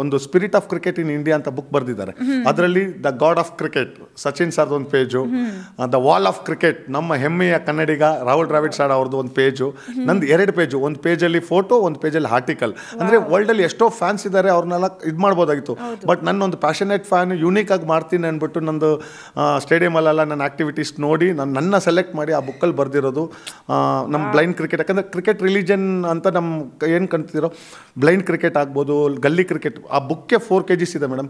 ಒಂದು spirit of cricket in India ಅಂತ book ಬರೆದಿದ್ದಾರೆ. ಅದರಲ್ಲಿ the god of cricket Sachin ಸರ್ದು ಒಂದು page, the wall of cricket ನಮ್ಮ ಹೆಮ್ಮೆಯ ಕನ್ನಡಿಗ ರಾಹುಲ್ ದ್ರಾವಿಡ್ ಸರ್ ಅವ್ರದ್ದು ಒಂದು ಪೇಜು, ನಂದು 2 ಪೇಜು. ಒಂದು ಪೇಜಲ್ಲಿ ಫೋಟೋ, ಒಂದು ಪೇಜಲ್ಲಿ ಆರ್ಟಿಕಲ್. ಅಂದರೆ ವರ್ಲ್ಡಲ್ಲಿ ಎಷ್ಟೋ ಫ್ಯಾನ್ಸ್ ಇದ್ದಾರೆ, ಅವ್ರನ್ನೆಲ್ಲ ಇದು ಮಾಡ್ಬೋದಾಗಿತ್ತು. ಬಟ್ ನನ್ನೊಂದು ಪ್ಯಾಷನೇಟ್ ಫ್ಯಾನ್ ಯೂನಿಕ್ ಆಗಿ ಮಾಡ್ತೀನಿ ಅಂದ್ಬಿಟ್ಟು ನಂದು ಸ್ಟೇಡಿಯಮಲ್ಲೆಲ್ಲ ನನ್ನ ಆ್ಯಕ್ಟಿವಿಟೀಸ್ ನೋಡಿ ನನ್ನ ಸೆಲೆಕ್ಟ್ ಮಾಡಿ ಆ ಬುಕ್ಕಲ್ಲಿ ಬರೆದಿರೋದು. ನಮ್ಮ ಬ್ಲೈಂಡ್ ಕ್ರಿಕೆಟ್, ಯಾಕಂದರೆ ಕ್ರಿಕೆಟ್ ರಿಲಿಜನ್ ಅಂತ ನಮ್ಮ ಏನು ಕಂತಿರೋ ಬ್ಲೈಂಡ್ ಕ್ರಿಕೆಟ್ ಆಗ್ಬೋದು, ಗಲ್ಲಿ ಕ್ರಿಕೆಟ್, ಆ ಬುಕ್ಕೆ 4 kgs ಇದೆ ಮೇಡಮ್.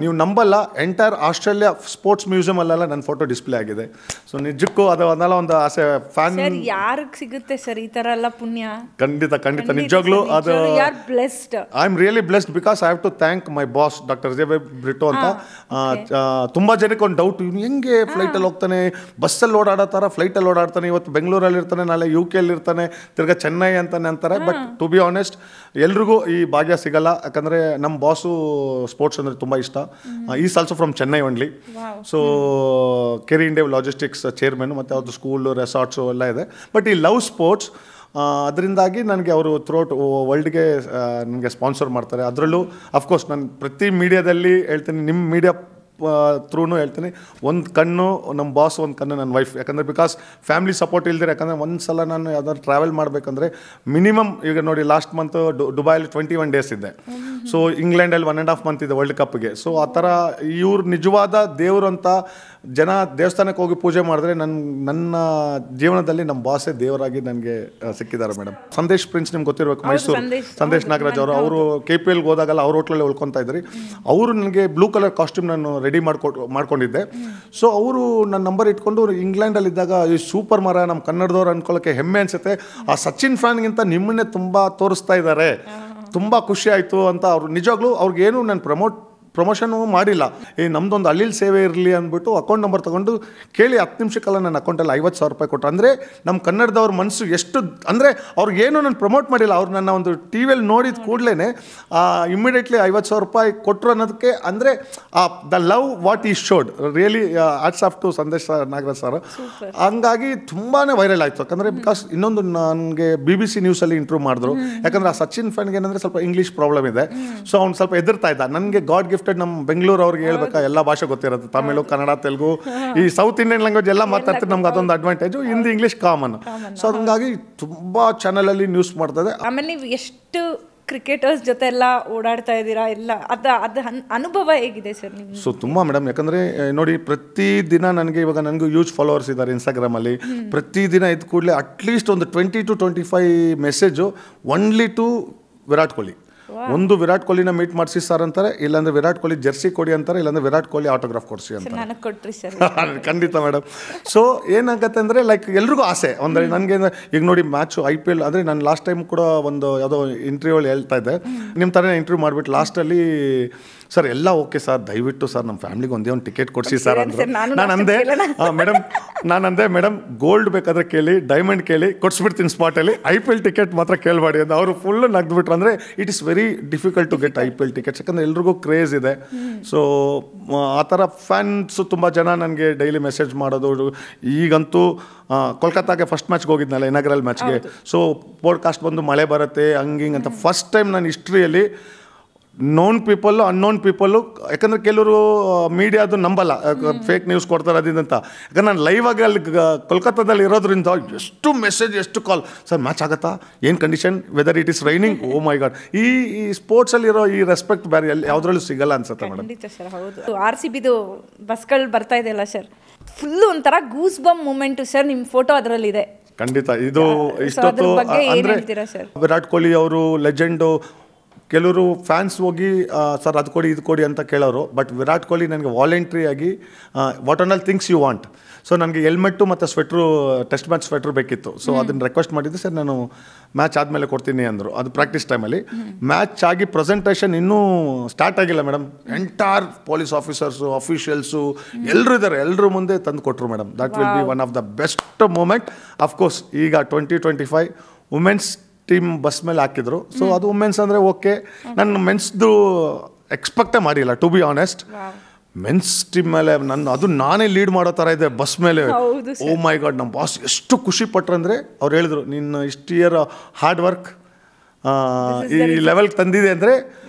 ನೀವು ನಂಬಲ್ಲ, ಎಂಟೈರ್ ಆಸ್ಟ್ರೇಲಿಯಾ ಸ್ಪೋರ್ಟ್ಸ್ ಮ್ಯೂಸಿಯಮಲ್ಲೆಲ್ಲ ನನ್ನ ಫೋಟೋ ಡಿಸ್ಪ್ಲೇ ಆಗಿದೆ. ಸೊ ನಿಜಕ್ಕೂ ಅದನ್ನೆಲ್ಲ ಒಂದು ಆಸೆ ಫ್ಯಾನ್. ಯಾರಿಗೆ ಸಿಗುತ್ತೆ ಸರ್ ಈ ಥರ ಎಲ್ಲ ಪುಣ್ಯ? ಖಂಡಿತ ನಿಜವಾಗ್ಲೂ ಅದು I am really blessed because I have to thank my boss doctor J Brito ಅಂತ. ತುಂಬ ಜನಕ್ಕೆ ಒಂದು ಡೌಟ್, ಇವನು ಹೆಂಗೆ ಫ್ಲೈಟಲ್ಲಿ ಹೋಗ್ತಾನೆ, ಬಸ್ಸಲ್ಲಿ ಓಡಾಡೋ ಥರ ಫ್ಲೈಟಲ್ಲಿ ಓಡಾಡ್ತಾನೆ, ಇವತ್ತು ಬೆಂಗಳೂರಲ್ಲಿ ಇರ್ತಾನೆ, ನಾಳೆ UK ಇರ್ತಾನೆ, ತಿರ್ಗಾ ಚೆನ್ನೈ ಅಂತಾನೆ ಅಂತಾರೆ. ಬಟ್ ಟು ಬಿ ಆನೆಸ್ಟ್ ಎಲ್ರಿಗೂ ಈ ಭಾಗ್ಯ ಸಿಗಲ್ಲ. ಯಾಕಂದರೆ ನಮ್ಮ ಬಾಸು ಸ್ಪೋರ್ಟ್ಸ್ ಅಂದರೆ ತುಂಬ ಇಷ್ಟ. Is also from Chennai only. So ಕೆರಿ ಇಂಡಿಯಾ ಲಾಜಿಸ್ಟಿಕ್ಸ್ ಚೇರ್ಮನ್, ಮತ್ತು ಅವ್ರದ್ದು ಸ್ಕೂಲು, ರೆಸಾರ್ಟ್ಸು ಎಲ್ಲ ಇದೆ. ಬಟ್ ಈ ಲವ್ ಸ್ಪೋರ್ಟ್ಸ್, ಅದರಿಂದಾಗಿ ನನಗೆ ಅವರು ಥ್ರೂಔಟ್ ವರ್ಲ್ಡ್ಗೆ ನನಗೆ ಸ್ಪಾನ್ಸರ್ ಮಾಡ್ತಾರೆ. ಅದರಲ್ಲೂ ಅಫ್ಕೋರ್ಸ್ ನಾನು ಪ್ರತಿ ಮೀಡಿಯಾದಲ್ಲಿ ಹೇಳ್ತೀನಿ, ನಿಮ್ಮ ಮೀಡಿಯಾ ಥ್ರೂನು ಹೇಳ್ತೀನಿ, ಒಂದು ಕಣ್ಣು ನಮ್ಮ ಬಾಸ್, ಒಂದು ಕಣ್ಣು ನನ್ನ ವೈಫ್. ಯಾಕಂದರೆ ಬಿಕಾಸ್ ಫ್ಯಾಮಿಲಿ ಸಪೋರ್ಟ್ ಇಲ್ದಿರ, ಯಾಕಂದರೆ ಒಂದು ಸಲ ನಾನು ಯಾವ್ದಾದ್ರು ಟ್ರಾವೆಲ್ ಮಾಡಬೇಕಂದ್ರೆ ಮಿನಿಮಮ್, ಈಗ ನೋಡಿ ಲಾಸ್ಟ್ ಮಂತ್ ದುಬೈಲಿ 21 days ಇದ್ದೆ. ಸೊ ಇಂಗ್ಲೆಂಡಲ್ಲಿ 1.5 month ಇದೆ ವರ್ಲ್ಡ್ ಕಪ್ಗೆ. ಸೊ ಆ ಥರ ಇವ್ರು ನಿಜವಾದ ದೇವರು ಅಂತ ಜನ ದೇವಸ್ಥಾನಕ್ಕೆ ಹೋಗಿ ಪೂಜೆ ಮಾಡಿದ್ರೆ ನನ್ನ ಜೀವನದಲ್ಲಿ ನಮ್ಮ ಬಾಸೇ ದೇವರಾಗಿ ನನಗೆ ಸಿಕ್ಕಿದ್ದಾರೆ ಮೇಡಮ್. ಸಂದೇಶ್ ಪ್ರಿನ್ಸ್ ನಿಮ್ಗೆ ಗೊತ್ತಿರಬೇಕು, ಮೈಸೂರು ಸಂದೇಶ್ ನಾಗರಾಜ್ ಅವರು KPLಗೆ ಹೋದಾಗಲ್ಲ ಅವ್ರ ಹೋಟ್ಲಲ್ಲಿ ಉಳ್ಕೊತಾ ಇದ್ರಿ. ಅವರು ನನಗೆ ಬ್ಲೂ ಕಲರ್ ಕಾಸ್ಟ್ಯೂಮ್ ನಾನು ರೆಡಿ ಮಾಡ್ಕೊಂಡಿದ್ದೆ. ಸೊ ಅವರು ನನ್ನ ನಂಬರ್ ಇಟ್ಕೊಂಡು ಇಂಗ್ಲೆಂಡಲ್ಲಿದ್ದಾಗ ಈ ಸೂಪರ್ ಮರ ನಮ್ಮ ಕನ್ನಡದವ್ರು ಅಂದ್ಕೊಳ್ಳೋಕ್ಕೆ ಹೆಮ್ಮೆ ಅನಿಸುತ್ತೆ. ಆ ಸಚಿನ್ ಫ್ಯಾನ್ಗಿಂತ ನಿಮ್ಮನ್ನೇ ತುಂಬ ತೋರಿಸ್ತಾ ಇದ್ದಾರೆ, ತುಂಬ ಖುಷಿ ಆಯಿತು ಅಂತ. ಅವ್ರು ನಿಜವಾಗ್ಲೂ ಅವ್ರಿಗೇನು ನಾನು ಪ್ರಮೋಷನು ಮಾಡಿಲ್ಲ, ನಮ್ಮದೊಂದು ಅಲ್ಲಿಲ್ ಸೇವೆ ಇರಲಿ ಅಂದ್ಬಿಟ್ಟು ಅಕೌಂಟ್ ನಂಬರ್ ತೊಗೊಂಡು ಕೇಳಿ 10 ನಿಮಿಷಕ್ಕೆಲ್ಲ ನನ್ನ ಅಕೌಂಟಲ್ಲಿ 50,000 ರೂಪಾಯಿ ಕೊಟ್ಟರು. ಅಂದರೆ ನಮ್ಮ ಕನ್ನಡದವ್ರ ಮನಸ್ಸು ಎಷ್ಟು, ಅಂದರೆ ಅವ್ರಿಗೇನು ನಾನು ಪ್ರಮೋಟ್ ಮಾಡಿಲ್ಲ, ಅವ್ರು ನನ್ನ ಒಂದು ಟಿ ವಿಯಲ್ಲಿ ನೋಡಿದ ಕೂಡಲೇ ಇಮ್ಮಿಡಿಯೇಟ್ಲಿ 50,000 ರೂಪಾಯಿ ಕೊಟ್ಟರು ಅನ್ನೋದಕ್ಕೆ. ಅಂದರೆ the love what he showed really hats off to Sandesh Nagaraj sir. ಹಂಗಾಗಿ ತುಂಬಾ ವೈರಲ್ ಆಯಿತು. ಯಾಕಂದರೆ ಬಿಕಾಸ್ ಇನ್ನೊಂದು ನನಗೆ BBC ನ್ಯೂಸಲ್ಲಿ ಇಂಟರ್ವ್ಯೂ ಮಾಡಿದ್ರು. ಯಾಕಂದರೆ ಆ ಸಚಿನ್ ಫ್ಯಾನ್ಗೆ ಏನಂದರೆ ಸ್ವಲ್ಪ ಇಂಗ್ಲೀಷ್ ಪ್ರಾಬ್ಲಮ್ ಇದೆ. ಸೊ ಅವ್ನು ಸ್ವಲ್ಪ ಎದುರ್ತಾ ಇದ್ದ. ನನಗೆ ಗಾಡ್ ಗಿಫ್ಟೆಡ್ ನಮ್ಮ ಬೆಂಗಳೂರು ಅವ್ರಿಗೆ ಹೇಳ್ಬೇಕಾ, ಎಲ್ಲ ಭಾಷೆ ಗೊತ್ತಿರುತ್ತೆ, ತಮಿಳು, ಕನ್ನಡ, ತೆಲುಗು, ಈ ಸೌತ್ ಇಂಡಿಯನ್ ಲ್ಯಾಂಗ್ವೇಜ್ ಎಲ್ಲ ಮಾತಾಡ್ತಾರೆ. ನಮ್ಗೆ ಅದೊಂದು advantage. Hindi, English common. So ಹಂಗಾಗಿ ತುಂಬ ಚಾನಲಲ್ಲಿ ನ್ಯೂಸ್ ಮಾಡ್ತದೆ. ಆಮೇಲೆ ನೀವು ಎಷ್ಟು ಕ್ರಿಕೆಟರ್ಸ್ ಜೊತೆ ಎಲ್ಲ ಓಡಾಡ್ತಾ ಇದ್ದೀರಾ, ಎಲ್ಲ ಅದು ಅನುಭವ ಹೇಗಿದೆ ಸರ್ ನಿಮ್ಗೆ? ಸೊ ತುಂಬ ಮೇಡಮ್, ಯಾಕಂದರೆ ನೋಡಿ ಪ್ರತಿದಿನ ನನಗೆ ಇವಾಗ ನನಗೂ ಯೂಜ್ ಫಾಲೋವರ್ಸ್ ಇದ್ದಾರೆ ಇನ್ಸ್ಟಾಗ್ರಾಮಲ್ಲಿ. ಪ್ರತಿದಿನ ಇದ್ದ ಕೂಡಲೇ ಅಟ್ಲೀಸ್ಟ್ ಒಂದು 20 to 25 message only to Virat Kohli. ಒಂದು ವಿರಾಟ್ ಕೊಹ್ಲಿನ ಮೀಟ್ ಮಾಡಿಸಿ ಸರ್ ಅಂತಾರೆ, ಇಲ್ಲಾಂದ್ರೆ ವಿರಾಟ್ ಕೊಹ್ಲಿ ಜರ್ಸಿ ಕೊಡಿ ಅಂತಾರೆ, ಇಲ್ಲಾಂದ್ರೆ ವಿರಾಟ್ ಕೊಹ್ಲಿ ಆಟೋಗ್ರಾಫ್ ಕೊಡಿಸಿ ಅಂತಾರೆ. ಖಂಡಿತ ಮೇಡಮ್. ಸೊ ಏನಾಗತ್ತೆ ಅಂದರೆ ಲೈಕ್ ಎಲ್ರಿಗೂ ಆಸೆ. ಅಂದರೆ ನನಗೆ ಈಗ ನೋಡಿ ಮ್ಯಾಚು IPL ಅಂದರೆ ನಾನು ಲಾಸ್ಟ್ ಟೈಮ್ ಕೂಡ ಒಂದು ಯಾವುದೋ ಇಂಟರ್ವ್ಯೂಲ್ಲಿ ಹೇಳ್ತಾ ಇದ್ದೆ, ನಿಮ್ಮ ಥರನೇ ಇಂಟರ್ವ್ಯೂ ಮಾಡಿಬಿಟ್ಟು ಲಾಸ್ಟಲ್ಲಿ ಸರ್ ಎಲ್ಲ ಓಕೆ ಸರ್, ದಯವಿಟ್ಟು ಸರ್ ನಮ್ಮ ಫ್ಯಾಮಿಲಿಗೆ ಒಂದೇ ಒಂದು ಟಿಕೆಟ್ ಕೊಡಿಸಿ ಸರ್ ಅಂದರು. ನಾನು ಅಂದೆ ಮೇಡಮ್ ಗೋಲ್ಡ್ ಬೇಕಾದರೆ ಕೇಳಿ, ಡೈಮಂಡ್ ಕೇಳಿ, ಕೊಡಿಸ್ಬಿಡ್ತೀನಿ ಸ್ಪಾಟಲ್ಲಿ, IPL ಟಿಕೆಟ್ ಮಾತ್ರ ಕೇಳಬೇಡಿ ಅಂತ. ಅವರು ಫುಲ್ಲು ನಗ್ದುಬಿಟ್ರು. ಅಂದರೆ it is very difficult to get IPL tickets, ಯಾಕಂದರೆ ಎಲ್ರಿಗೂ ಕ್ರೇಜ್ ಇದೆ. ಸೊ ಆ ಥರ ಫ್ಯಾನ್ಸು ತುಂಬ ಜನ ನನಗೆ ಡೈಲಿ ಮೆಸೇಜ್ ಮಾಡೋದು. ಈಗಂತೂ ಕೋಲ್ಕತ್ತಾಗೆ ಫಸ್ಟ್ ಮ್ಯಾಚ್ಗೆ ಹೋಗಿದ್ನಲ್ಲ, ಇನಾಗ್ರಲ್ ಮ್ಯಾಚ್ಗೆ. ಸೊ ಪಾಡ್ಕಾಸ್ಟ್ ಬಂದು ಮಳೆ ಬರುತ್ತೆ ಹಂಗಿಂಗೆ ಅಂತ ಫಸ್ಟ್ ಟೈಮ್ ನನ್ನ ಹಿಸ್ಟ್ರಿಯಲ್ಲಿ ನೋನ್ ಪೀಪಲ್ಲು ಅನ್ನೋನ್ ಪೀಪಲ್ಲು, ಯಾಕಂದರೆ ಕೆಲವರು ಮೀಡಿಯಾದು ನಂಬಲ್ಲ, ಫೇಕ್ ನ್ಯೂಸ್ ಕೊಡ್ತಾರೆ ಅದಿಂದಂತ. ಯಾಕಂದ್ರೆ ನಾನು ಲೈವ್ ಆಗಿ ಅಲ್ಲಿ ಕೋಲ್ಕತ್ತಾದಲ್ಲಿ ಇರೋದ್ರಿಂದ ಎಷ್ಟು ಮೆಸೇಜ್, ಎಷ್ಟು ಕಾಲ್, ಸರ್ ಮ್ಯಾಚ್ ಆಗುತ್ತಾ, ಏನು condition, weather it is raining, oh my God. ಈ ಸ್ಪೋರ್ಟ್ಸಲ್ಲಿರೋ ಈ ರೆಸ್ಪೆಕ್ಟ್ ಬೇರೆ ಯಾವುದ್ರಲ್ಲೂ ಸಿಗಲ್ಲ ಅನ್ಸುತ್ತೆ ಮೇಡಮ್. ಸರ್ ಹೌದು. RCBದು ಬಸ್ಗಳು ಬರ್ತಾ ಇದೆಯಲ್ಲ ಸರ್, ಫುಲ್ಲು ಒಂಥರ ಗೂಸ್ ಬಮ್ ಮೂಮೆಂಟು ಸರ್. ನಿಮ್ಮ ಫೋಟೋ ಅದರಲ್ಲಿದೆ. ಖಂಡಿತ. ಇದು ಇಷ್ಟೊತ್ತು ಅಂದರೆ ವಿರಾಟ್ ಕೊಹ್ಲಿ ಅವರು ಲೆಜೆಂಡು. ಕೆಲವರು ಫ್ಯಾನ್ಸ್ ಹೋಗಿ ಸರ್ ಅದು ಕೊಡಿ ಇದು ಕೊಡಿ ಅಂತ ಕೇಳೋರು. ಬಟ್ ವಿರಾಟ್ ಕೊಹ್ಲಿ ನನಗೆ ವಾಲಂಟ್ರಿ ಆಗಿ what all things you want. So ನನಗೆ ಹೆಲ್ಮೆಟ್ಟು ಮತ್ತು ಸ್ವೆಟ್ರು, ಟೆಸ್ಟ್ ಮ್ಯಾಚ್ ಸ್ವೆಟ್ರು ಬೇಕಿತ್ತು. ಸೊ ಅದನ್ನು ರಿಕ್ವೆಸ್ಟ್ ಮಾಡಿದ್ದೆ, ಸರ್ ನಾನು ಮ್ಯಾಚ್ ಆದಮೇಲೆ ಕೊಡ್ತೀನಿ ಅಂದರು. ಅದು ಪ್ರಾಕ್ಟೀಸ್ ಟೈಮಲ್ಲಿ. ಮ್ಯಾಚ್ ಆಗಿ ಪ್ರೆಸೆಂಟೇಷನ್ ಇನ್ನೂ ಸ್ಟಾರ್ಟ್ ಆಗಿಲ್ಲ madam. Entire police officers, officials ಎಲ್ಲರೂ ಇದ್ದಾರೆ, ಎಲ್ಲರೂ ಮುಂದೆ ತಂದು ಕೊಟ್ಟರು madam. That will be one of the best moment. Of course ಈಗ 2025 ವುಮೆನ್ಸ್ ಟೀಮ್ ಬಸ್ ಮೇಲೆ ಹಾಕಿದ್ರು. ಸೊ ಅದು ವುಮೆನ್ಸ್ ಅಂದರೆ ಓಕೆ, ನಾನು ಮೆನ್ಸ್ದು ಎಕ್ಸ್ಪೆಕ್ಟೇ ಮಾಡಿಲ್ಲ to be honest. Men's team ಮೇಲೆ ನಾನೇ ಲೀಡ್ ಮಾಡೋ ಥರ ಇದೆ ಬಸ್ ಮೇಲೆ. ಓ ಮೈ ಗಾಡ್, ನಮ್ಮ ಬಾಸ್ ಎಷ್ಟು ಖುಷಿ ಪಟ್ರು ಅಂದರೆ ಅವ್ರು ಹೇಳಿದ್ರು, ನಿನ್ನ ಇಷ್ಟು ಇಯರ್ ಹಾರ್ಡ್ ವರ್ಕ್ ಈ ಲೆವೆಲ್ಗೆ ತಂದಿದೆ ಅಂದರೆ.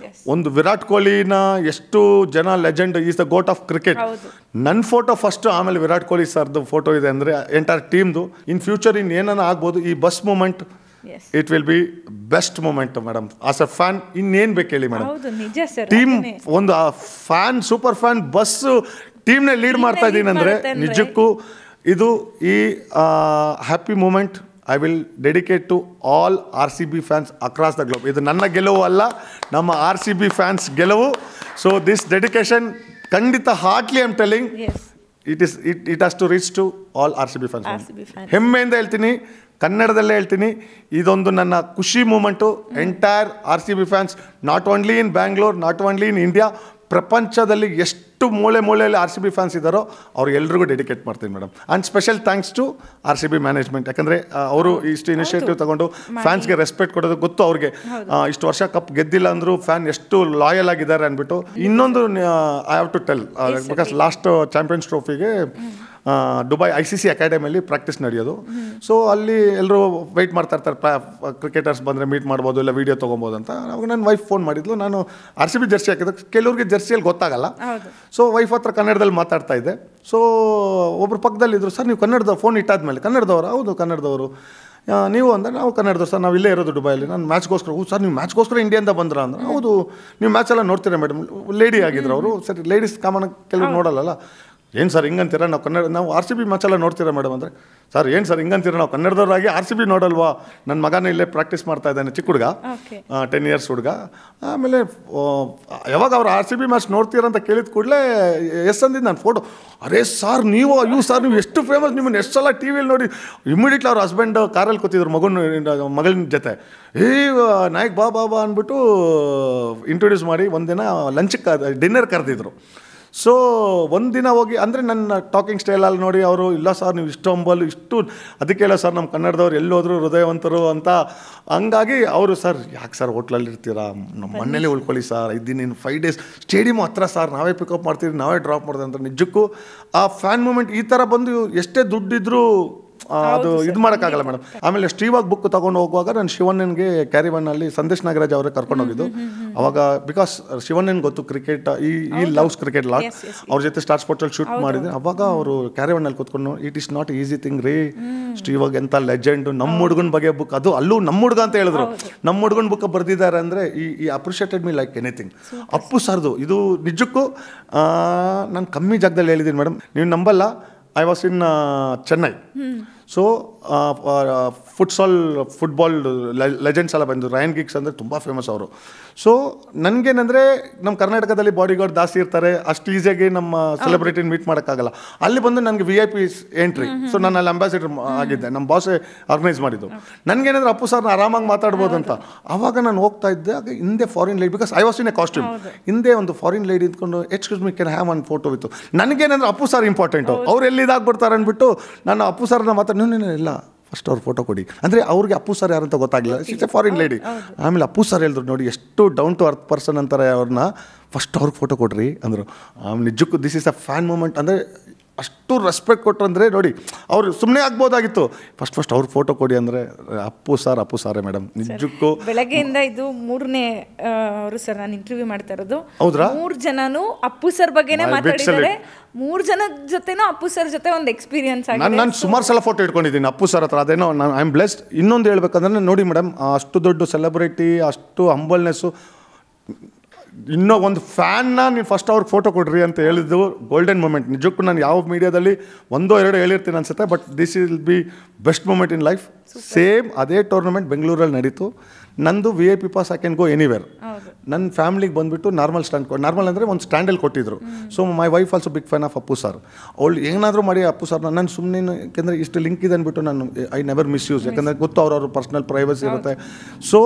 ಒಂದು ವಿರಾಟ್ ಕೊಹ್ಲಿನ ಎಷ್ಟು ಜನ legend, is the goat of cricket. ನನ್ನ ಫೋಟೋ ಫಸ್ಟು, ಆಮೇಲೆ ವಿರಾಟ್ ಕೊಹ್ಲಿ ಸರ್ದು ಫೋಟೋ ಇದೆ ಅಂದರೆ ಎಂಟೈರ್ ಟೀಮ್ದು. ಇನ್ ಫ್ಯೂಚರ್ ಏನಾನ ಆಗ್ಬೋದು. ಈ ಬಸ್ moment it will be best moment madam. As a fan ಇನ್ನೇನು ಬೇಕು ಹೇಳಿ ಮೇಡಮ್. ಟೀಮ್ ಒಂದು ಫ್ಯಾನ್, ಸೂಪರ್ ಫ್ಯಾನ್, ಬಸ್ ಟೀಮ್ನೇ ಲೀಡ್ ಮಾಡ್ತಾ ಇದ್ದೀನಿ ಅಂದರೆ ನಿಜಕ್ಕೂ ಇದು ಈ happy moment I will dedicate to all RCB fans across the globe. ಇದು ನನ್ನ ಗೆಲುವು ಅಲ್ಲ, ನಮ್ಮ RCB ಫ್ಯಾನ್ಸ್ ಗೆಲುವು. ಸೊ ದಿಸ್ ಡೆಡಿಕೇಶನ್ ಖಂಡಿತ heartly I am telling it has to reach to all RCB fans. ಹೆಮ್ಮೆಯಿಂದ ಹೇಳ್ತೀನಿ, ಕನ್ನಡದಲ್ಲೇ ಹೇಳ್ತೀನಿ, ಇದೊಂದು ನನ್ನ ಖುಷಿ moment. Entire RCB fans, not only in Bangalore, not only in India, ಪ್ರಪಂಚದಲ್ಲಿ ಎಷ್ಟು ಮೂಲೆಯಲ್ಲಿ RCB ಫ್ಯಾನ್ಸ್ ಇದ್ದಾರೋ ಅವ್ರಿಗೆಲ್ರಿಗೂ ಡೆಡಿಕೇಟ್ ಮಾಡ್ತೀನಿ madam. And special thanks to RCB management. ಯಾಕಂದರೆ ಅವರು ಇಷ್ಟು ಇನಿಷಿಯೇಟಿವ್ ತಗೊಂಡು ಫ್ಯಾನ್ಸ್ಗೆ ರೆಸ್ಪೆಕ್ಟ್ ಕೊಡೋದು ಗೊತ್ತು ಅವ್ರಿಗೆ. ಇಷ್ಟು ವರ್ಷ ಕಪ್ ಗೆದ್ದಿಲ್ಲ ಅಂದರೂ ಫ್ಯಾನ್ ಎಷ್ಟು ಲಾಯಲ್ ಆಗಿದ್ದಾರೆ ಅಂದ್ಬಿಟ್ಟು. ಇನ್ನೊಂದು I have to tell, because last champions ಟ್ರೋಫಿಗೆ ದುಬೈ ICC ಅಕಾಡೆಮಿಯಲ್ಲಿ ಪ್ರಾಕ್ಟೀಸ್ ನಡೆಯೋದು. ಸೊ ಅಲ್ಲಿ ಎಲ್ಲರೂ ವೆಯ್ಟ್ ಮಾಡ್ತಾ ಇರ್ತಾರೆ, ಕ್ರಿಕೆಟರ್ಸ್ ಬಂದರೆ ಮೀಟ್ ಮಾಡ್ಬೋದು, ಇಲ್ಲ ವೀಡಿಯೋ ತೊಗೊಬೋದು ಅಂತ. ಅವಾಗ ನನ್ನ ವೈಫ್ ಫೋನ್ ಮಾಡಿದ್ಲು. ನಾನು RCB ಜರ್ಸಿ ಹಾಕಿದ್ದು, ಕೆಲವ್ರಿಗೆ ಜರ್ಸಿಯಲ್ಲಿ ಗೊತ್ತಾಗಲ್ಲ. ಸೊ ವೈಫ್ ಹತ್ರ ಕನ್ನಡದಲ್ಲಿ ಮಾತಾಡ್ತಾ ಇದ್ದೆ. ಸೊ ಒಬ್ಬರು ಪಕ್ಕದಲ್ಲಿದ್ದರು. ಸರ್ ನೀವು ಕನ್ನಡದ ಫೋನ್ ಇಟ್ಟಾದ್ಮೇಲೆ ಕನ್ನಡದವರು? ಹೌದು ಕನ್ನಡದವರು. ನೀವು ಅಂದರೆ ನಾವು ಕನ್ನಡದವ್ರು ಸರ್, ನಾವು ಇಲ್ಲೇ ಇರೋದು ದುಬೈಯಲ್ಲಿ, ನಾನು ಮ್ಯಾಚ್ಗೋಸ್ಕರ. ಸರ್ ನೀವು ಮ್ಯಾಚ್ಗೋಸ್ಕರ ಇಂಡಿಯಿಂದ ಬಂದ್ರ ಅಂದ್ರೆ? ಹೌದು. ನೀವು ಮ್ಯಾಚೆಲ್ಲ ನೋಡ್ತೀರಾ ಮೇಡಮ್? ಲೇಡಿ ಆಗಿದ್ರು ಅವರು. ಸರಿ, ಲೇಡೀಸ್ ಕಾಮನ್ ಕೆಲವ್ರು ನೋಡಲ್ಲ. ಏನು ಸರ್ ಹಿಂಗಂತೀರ? ನಾವು RCB ಮ್ಯಾಚೆಲ್ಲ ನೋಡ್ತೀರಾ ಮೇಡಮ್ ಅಂದರೆ? ಸರ್ ಏನು ಸರ್ ಹಿಂಗಂತೀರ? ನಾವು ಕನ್ನಡದವ್ರಾಗಿ RCB ನೋಡಲ್ವಾ? ನನ್ನ ಮಗನ ಇಲ್ಲೇ ಪ್ರಾಕ್ಟೀಸ್ ಮಾಡ್ತಾ ಇದ್ದಾನೆ, ಚಿಕ್ಕ ಹುಡುಗ, 10 ಇಯರ್ಸ್ ಹುಡುಗ. ಆಮೇಲೆ ಯಾವಾಗ ಅವ್ರು RCB ಮ್ಯಾಚ್ ನೋಡ್ತೀರ ಅಂತ ಕೇಳಿದ ಕೂಡಲೇ ಎಸ್ ಅಂದಿದ್ದು ನಾನು ಫೋಟೋ. ಅರೇ ಸರ್ ನೀವು ಎಷ್ಟು ಫೇಮಸ್, ನಿಮ್ಮನ್ನು ಎಷ್ಟು ಸಲ ಟಿ ವಿಯಲ್ಲಿ ನೋಡಿ. ಇಮಿಡಿಯೇಟ್ಲಿ ಅವ್ರ ಹಸ್ಬೆಂಡ್ ಕಾರಲ್ಲಿ ಕೂತಿದ್ರು ಮಗಳಿನ ಜೊತೆ. ನಾಯಕ್ ಬಾ ಬಾ ಬಾ ಅಂದ್ಬಿಟ್ಟು ಇಂಟ್ರೊಡ್ಯೂಸ್ ಮಾಡಿ ಒಂದಿನ ಡಿನ್ನರ್ ಕರೆದಿದ್ರು. ಸೊ ಒಂದಿನ ಹೋಗಿ, ಅಂದರೆ ನನ್ನ ಟಾಕಿಂಗ್ ಸ್ಟೈಲಲ್ಲಿ ನೋಡಿ ಅವರು, ಇಲ್ಲ ಸರ್ ನೀವು ಇಷ್ಟು ಹಂಬಲ್, ಇಷ್ಟು ಅದಕ್ಕೆಲ್ಲ ಸರ್ ನಮ್ಮ ಕನ್ನಡದವ್ರು ಎಲ್ಲೋದ್ರು ಹೃದಯವಂತರು ಅಂತ. ಹಂಗಾಗಿ ಅವರು, ಸರ್ ಯಾಕೆ ಸರ್ ಹೋಟ್ಲಲ್ಲಿ ಇರ್ತೀರಾ, ನಮ್ಮ ಮನೇಲಿ ಉಳ್ಕೊಳ್ಳಿ ಸರ್, ಇದ್ದೀನಿ 5 days, ಸ್ಟೇಡಿಯಮ್ ಹತ್ರ ಸರ್, ನಾವೇ ಪಿಕಪ್ ಮಾಡ್ತೀವಿ, ನಾವೇ ಡ್ರಾಪ್ ಮಾಡ್ತೀವಿ ಅಂತ. ನಿಜಕ್ಕೂ ಆ ಫ್ಯಾನ್ ಮೂಮೆಂಟ್ ಈ ಥರ ಬಂದು ಎಷ್ಟೇ ದುಡ್ಡಿದ್ರೂ ಅದು ಇದು ಮಾಡೋಕ್ಕಾಗಲ್ಲ ಮೇಡಮ್. ಆಮೇಲೆ ಸ್ಟೀವಾಗ ಬುಕ್ ತೊಗೊಂಡು ಹೋಗುವಾಗ ನಾನು ಶಿವಣ್ಣನಿಗೆ ಕ್ಯಾರಿವನ್ನಲ್ಲಿ ಸಂದೇಶ್ ನಾಗರಾಜ್ ಅವರೇ ಕರ್ಕೊಂಡು ಹೋಗಿದ್ದು. ಅವಾಗ ಬಿಕಾಸ್ ಶಿವಣ್ಣನ್ ಗೊತ್ತು ಕ್ರಿಕೆಟ್, ಈ ಲವ್ಸ್ ಕ್ರಿಕೆಟ್ ಲಾಟ್. ಅವ್ರ ಜೊತೆ ಸ್ಟಾರ್ ಸ್ಪೋರ್ಟ್ಸಲ್ಲಿ ಶೂಟ್ ಮಾಡಿದೆ. ಅವಾಗ ಅವರು ಕ್ಯಾರಿವನ್ನಲ್ಲಿ ಕೂತ್ಕೊಂಡು, it is not easy thing ರೀ, ಸ್ಟೀವಾಗ ಎಂಥ ಲೆಜೆಂಡ್, ನಮ್ಮ ಹುಡುಗನ ಬಗ್ಗೆ ಬುಕ್, ಅದು ಅಲ್ಲೂ ನಮ್ಮ ಹುಡುಗ ಅಂತ ಹೇಳಿದ್ರು, ನಮ್ಮ ಹುಡುಗನ ಬುಕ್ ಬರೆದಿದ್ದಾರೆ ಅಂದರೆ ಈ appreciated me like anything. Appu ಸರ್ದು ಇದು ನಿಜಕ್ಕೂ ನಾನು ಕಮ್ಮಿ ಜಾಗದಲ್ಲಿ ಹೇಳಿದ್ದೀನಿ ಮೇಡಮ್, ನೀವು ನಂಬಲ್ಲ. I was in Chennai. So football legends ಎಲ್ಲ ಬಂದು, ರಯನ್ ಗಿಗ್ಸ್ ಅಂದರೆ ತುಂಬ ಫೇಮಸ್ ಅವರು. ಸೊ ನನಗೇನಂದರೆ ನಮ್ಮ ಕರ್ನಾಟಕದಲ್ಲಿ ಬಾಡಿಗಾರ್ಡ್ ಜಾಸ್ತಿ ಇರ್ತಾರೆ, ಅಷ್ಟು ಈಸಿಯಾಗಿ ನಮ್ಮ ಸೆಲೆಬ್ರಿಟಿನ ಮೀಟ್ ಮಾಡೋಕ್ಕಾಗಲ್ಲ. ಅಲ್ಲಿ ಬಂದು ನನಗೆ VIP ಎಂಟ್ರಿ. ಸೊ ನಾನು ಅಲ್ಲಿ ಅಂಬಾಸಿಡರ್ ಆಗಿದ್ದೆ, ನಮ್ಮ ಬಾಸೇ ಆರ್ಗನೈಸ್ ಮಾಡಿದ್ದು. ನನಗೇನಂದ್ರೆ ಅಪ್ಪು ಸರ್ನ ಆರಾಮಾಗಿ ಮಾತಾಡ್ಬೋದು ಅಂತ. ಆವಾಗ ನಾನು ಹೋಗ್ತಾ ಇದ್ದೆ, ಆಗ ಹಿಂದೆ foreign lady, because I was in a costume, ಹಿಂದೆ ಒಂದು ಫಾರಿನ್ ಲೇಡಿ ಇದ್ಕೊಂಡು excuse me can have one photo with. ನನಗೇನಂದ್ರೆ ಅಪ್ಪು ಸರ್ ಇಂಪಾರ್ಟೆಂಟು, ಅವ್ರು ಎಲ್ಲಿ ಇದಾಗ್ಬಿಡ್ತಾರೆ ಅಂದ್ಬಿಟ್ಟು ನಾನು ಅಪ್ಪು ಸರ್ನ ಇಲ್ಲ ಫಸ್ಟ್ ಅವ್ರು ಫೋಟೋ ಕೊಡಿ ಅಂದರೆ ಅವ್ರಿಗೆ ಅಪ್ಪು ಸರ್ ಯಾರಂತ ಗೊತ್ತಾಗಲಿಲ್ಲ. It's A foreign lady. ಆಮೇಲೆ ಅಪ್ಪು ಸರ್ ಹೇಳಿದ್ರು, ನೋಡಿ ಎಷ್ಟು ಡೌನ್ ಟು ಅರ್ತ್ ಪರ್ಸನ್ ಅಂತಾರೆ ಅವ್ರನ್ನ, ಫಸ್ಟ್ ಅವ್ರಿಗೆ ಫೋಟೋ ಕೊಡ್ರಿ ಅಂದರು. ನಿಜಕ್ಕೂ this is a fan moment. ಅಂದರೆ ಅಷ್ಟು ರೆಸ್ಪೆಕ್ಟ್ ಕೊಟ್ಟರು ಅಂದರೆ ನೋಡಿ, ಅವರು ಸುಮ್ಮನೆ ಆಗ್ಬೋದಾಗಿತ್ತು, ಫಸ್ಟ್ ಅವ್ರ ಫೋಟೋ ಕೊಡಿ ಅಂದರೆ ಅಪ್ಪು ಸಾರೇ ಮೇಡಮ್. ನಿಜಕ್ಕೂ ಬೆಳಗ್ಗೆಯಿಂದ ಇದು 3ನೇ ಅವರು ಸರ್ ನಾನು ಇಂಟರ್ವ್ಯೂ ಮಾಡ್ತಾ ಇರೋದು. ಹೌದ್ರಾ? 3 ಜನನು ಅಪ್ಪು ಸರ್ ಬಗ್ಗೆನೇ ಮಾತಾಡಿದ್ದಾರೆ. 3 ಜನ ಜೊತೆನೂ ಅಪ್ಪು ಸರ್ ಜೊತೆ ಒಂದು ಎಕ್ಸ್ಪೀರಿಯನ್ಸ್ ಆಗಿದೆ. ನಾನು ಸುಮಾರು ಸಲ ಫೋಟೋ ಇಟ್ಕೊಂಡಿದ್ದೀನಿ ಅಪ್ಪು ಸರ್ ಹತ್ರ. ಅದೇನೋ ಐ ಆಮ್ ಬ್ಲೆಸ್ಡ್. ಇನ್ನೊಂದು ಹೇಳ್ಬೇಕಂದ್ರೆ ನೋಡಿ ಮೇಡಮ್, ಅಷ್ಟು ದೊಡ್ಡ ಸೆಲೆಬ್ರಿಟಿ, ಅಷ್ಟು ಹಂಬಲ್ನೆಸ್ಸು, ಇನ್ನೂ ಒಂದು ಫ್ಯಾನ್ನ ನೀವು ಫಸ್ಟ್ ಅವ್ರಿಗೆ ಫೋಟೋ ಕೊಡ್ರಿ ಅಂತ ಹೇಳಿದ್ದು ಗೋಲ್ಡನ್ ಮೂಮೆಂಟ್. ನಿಜಕ್ಕೂ ನಾನು ಯಾವ ಮೀಡಿಯಾದಲ್ಲಿ 1-2 ಹೇಳಿರ್ತೀನಿ ಅನ್ಸುತ್ತೆ, but this will be best moment in life. Same ಅದೇ ಟೂರ್ನಮೆಂಟ್ ಬೆಂಗಳೂರಲ್ಲಿ ನಡೀತು. ನಂದು VIP pass, I can go anywhere. ನನ್ನ ಫ್ಯಾಮಿಲಿಗೆ ಬಂದುಬಿಟ್ಟು ನಾರ್ಮಲ್ ಅಂದರೆ ಒಂದು ಸ್ಟ್ಯಾಂಡಲ್ಲಿ ಕೊಟ್ಟಿದ್ರು. So my wife also big fan of Appu sir. ಅವಳು ಏನಾದರೂ ಮಾಡಿ ಅಪ್ಪು ಸರ್, ನಾನು ಸುಮ್ಮನೆ ಯಾಕೆಂದರೆ ಇಷ್ಟು ಲಿಂಕ್ ಇದೆ ಅಂದ್ಬಿಟ್ಟು ನಾನು ಐ ನೆವರ್ ಮಿಸ್ಯೂಸ್, ಯಾಕಂದರೆ ಗೊತ್ತು ಅವ್ರವ್ರ ಪರ್ಸ್ನಲ್ ಪ್ರೈವಸಿ ಇರುತ್ತೆ. ಸೊ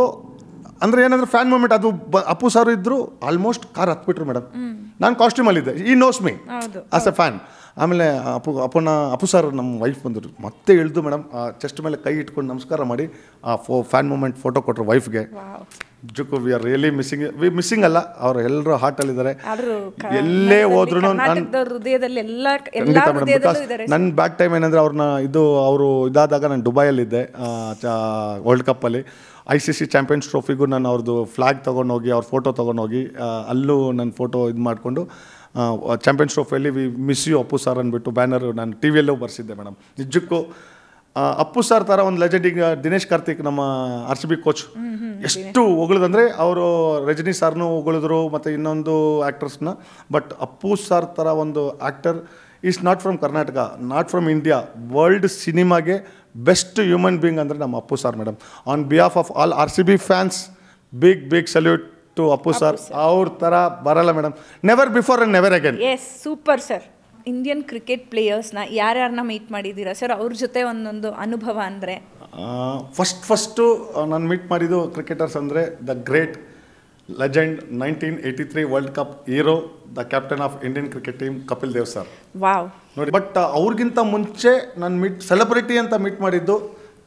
ಅಂದರೆ ಏನಂದರೆ ಫ್ಯಾನ್ ಮೂಮೆಂಟ್ ಅದು. ಅಪ್ಪು ಸರ್ ಇದ್ದರು, ಆಲ್ಮೋಸ್ಟ್ ಕಾರ್ ಹತ್ಬಿಟ್ರು ಮೇಡಮ್. ನಾನು ಕಾಸ್ಟ್ಯೂಮಲ್ಲಿದ್ದೆ, ಈ knows me as A fan. ಆಮೇಲೆ ಅಪ್ಪು ಸರ್ ನಮ್ಮ ವೈಫ್ ಬಂದರು, ಮತ್ತೆ ಇಳಿದು ಮೇಡಮ್ ಚೆಸ್ಟ್ ಮೇಲೆ ಕೈ ಇಟ್ಕೊಂಡು ನಮಸ್ಕಾರ ಮಾಡಿ ಆ ಫ್ಯಾನ್ ಮೂಮೆಂಟ್ ಫೋಟೋ ಕೊಟ್ಟರು ವೈಫ್ಗೆ. ನಿಜಕ್ಕೂ ವಿ ಆರ್ ರಿಯಲಿ ಮಿಸ್ಸಿಂಗ್ ಅಲ್ಲ, ಅವರು ಎಲ್ಲರೂ ಹಾರ್ಟಲ್ಲಿದ್ದಾರೆ, ಎಲ್ಲೇ ಹೋದ್ರೂ. ಖಂಡಿತ ಮೇಡಮ್, ಬಿಕಾಸ್ ನನ್ನ ಬ್ಯಾಕ್ ಟೈಮ್ ಏನಂದರೆ ಅವರು ಇದಾದಾಗ ನಾನು ದುಬೈಯಲ್ಲಿದ್ದೆ ವರ್ಲ್ಡ್ ಕಪ್ಪಲ್ಲಿ. ICC ಚಾಂಪಿಯನ್ಸ್ ಟ್ರೋಫಿಗೂ ನಾನು ಅವ್ರದ್ದು ಫ್ಲ್ಯಾಗ್ ತೊಗೊಂಡೋಗಿ, ಅವ್ರ ಫೋಟೋ ತೊಗೊಂಡೋಗಿ ಅಲ್ಲೂ ನನ್ನ ಫೋಟೋ ಇದು ಮಾಡಿಕೊಂಡು ಚಾಂಪಿಯನ್ಸ್ ಟ್ರೋಫಿಯಲ್ಲಿ we miss you Appu sir ಅಂದ್ಬಿಟ್ಟು ಬ್ಯಾನರು ನಾನು TVಯಲ್ಲೂ ಬರ್ಸಿದ್ದೆ ಮೇಡಮ್. ನಿಜಕ್ಕೂ ಅಪ್ಪು ಸರ್ ಥರ ಒಂದು ಲೆಜೆಂಡಿಗೆ ದಿನೇಶ್ ಕಾರ್ತಿಕ್ ನಮ್ಮ RCB ಕೋಚ್ ಎಷ್ಟು ಹೊಗಳಿದಂದರೆ, ಅವರು ರಜನಿ ಸರ್ನೂ ಹೊಗಳಿದ್ರು ಮತ್ತು ಇನ್ನೊಂದು ಆ್ಯಕ್ಟರ್ಸ್ನ. ಬಟ್ ಅಪ್ಪು ಸರ್ ಥರ ಒಂದು actor is not from Karnataka, not from India. World ಸಿನಿಮಾಗೆ ಬೆಸ್ಟ್ ಹ್ಯೂಮನ್ ಬೀಯಿಂಗ್ ಅಂದರೆ ನಮ್ಮ Appu sir madam. On behalf of all RCB fans, big salute to Appu sir. ಅವ್ರ ಥರ ಬರಲ್ಲ madam. Never before and never again. Yes, super sir. Indian cricket ಪ್ಲೇಯರ್ಸ್ನ ಯಾರ್ಯಾರನ್ನ meet ಮಾಡಿದ್ದೀರಾ sir? ಅವ್ರ ಜೊತೆ ಒಂದೊಂದು ಅನುಭವ ಅಂದರೆ. ಫಸ್ಟು ನಾನು ಮೀಟ್ ಮಾಡಿದ್ದು ಕ್ರಿಕೆಟರ್ಸ್ ಅಂದರೆ the great legend 1983 world cup hero, the captain of Indian cricket team Kapil Dev sir. Wow. ನೋಡಿ, ಬಟ್ ಅವ್ರಿಗಿಂತ ಮುಂಚೆ ನಾನು ಸೆಲೆಬ್ರಿಟಿ ಅಂತ ಮೀಟ್ ಮಾಡಿದ್ದು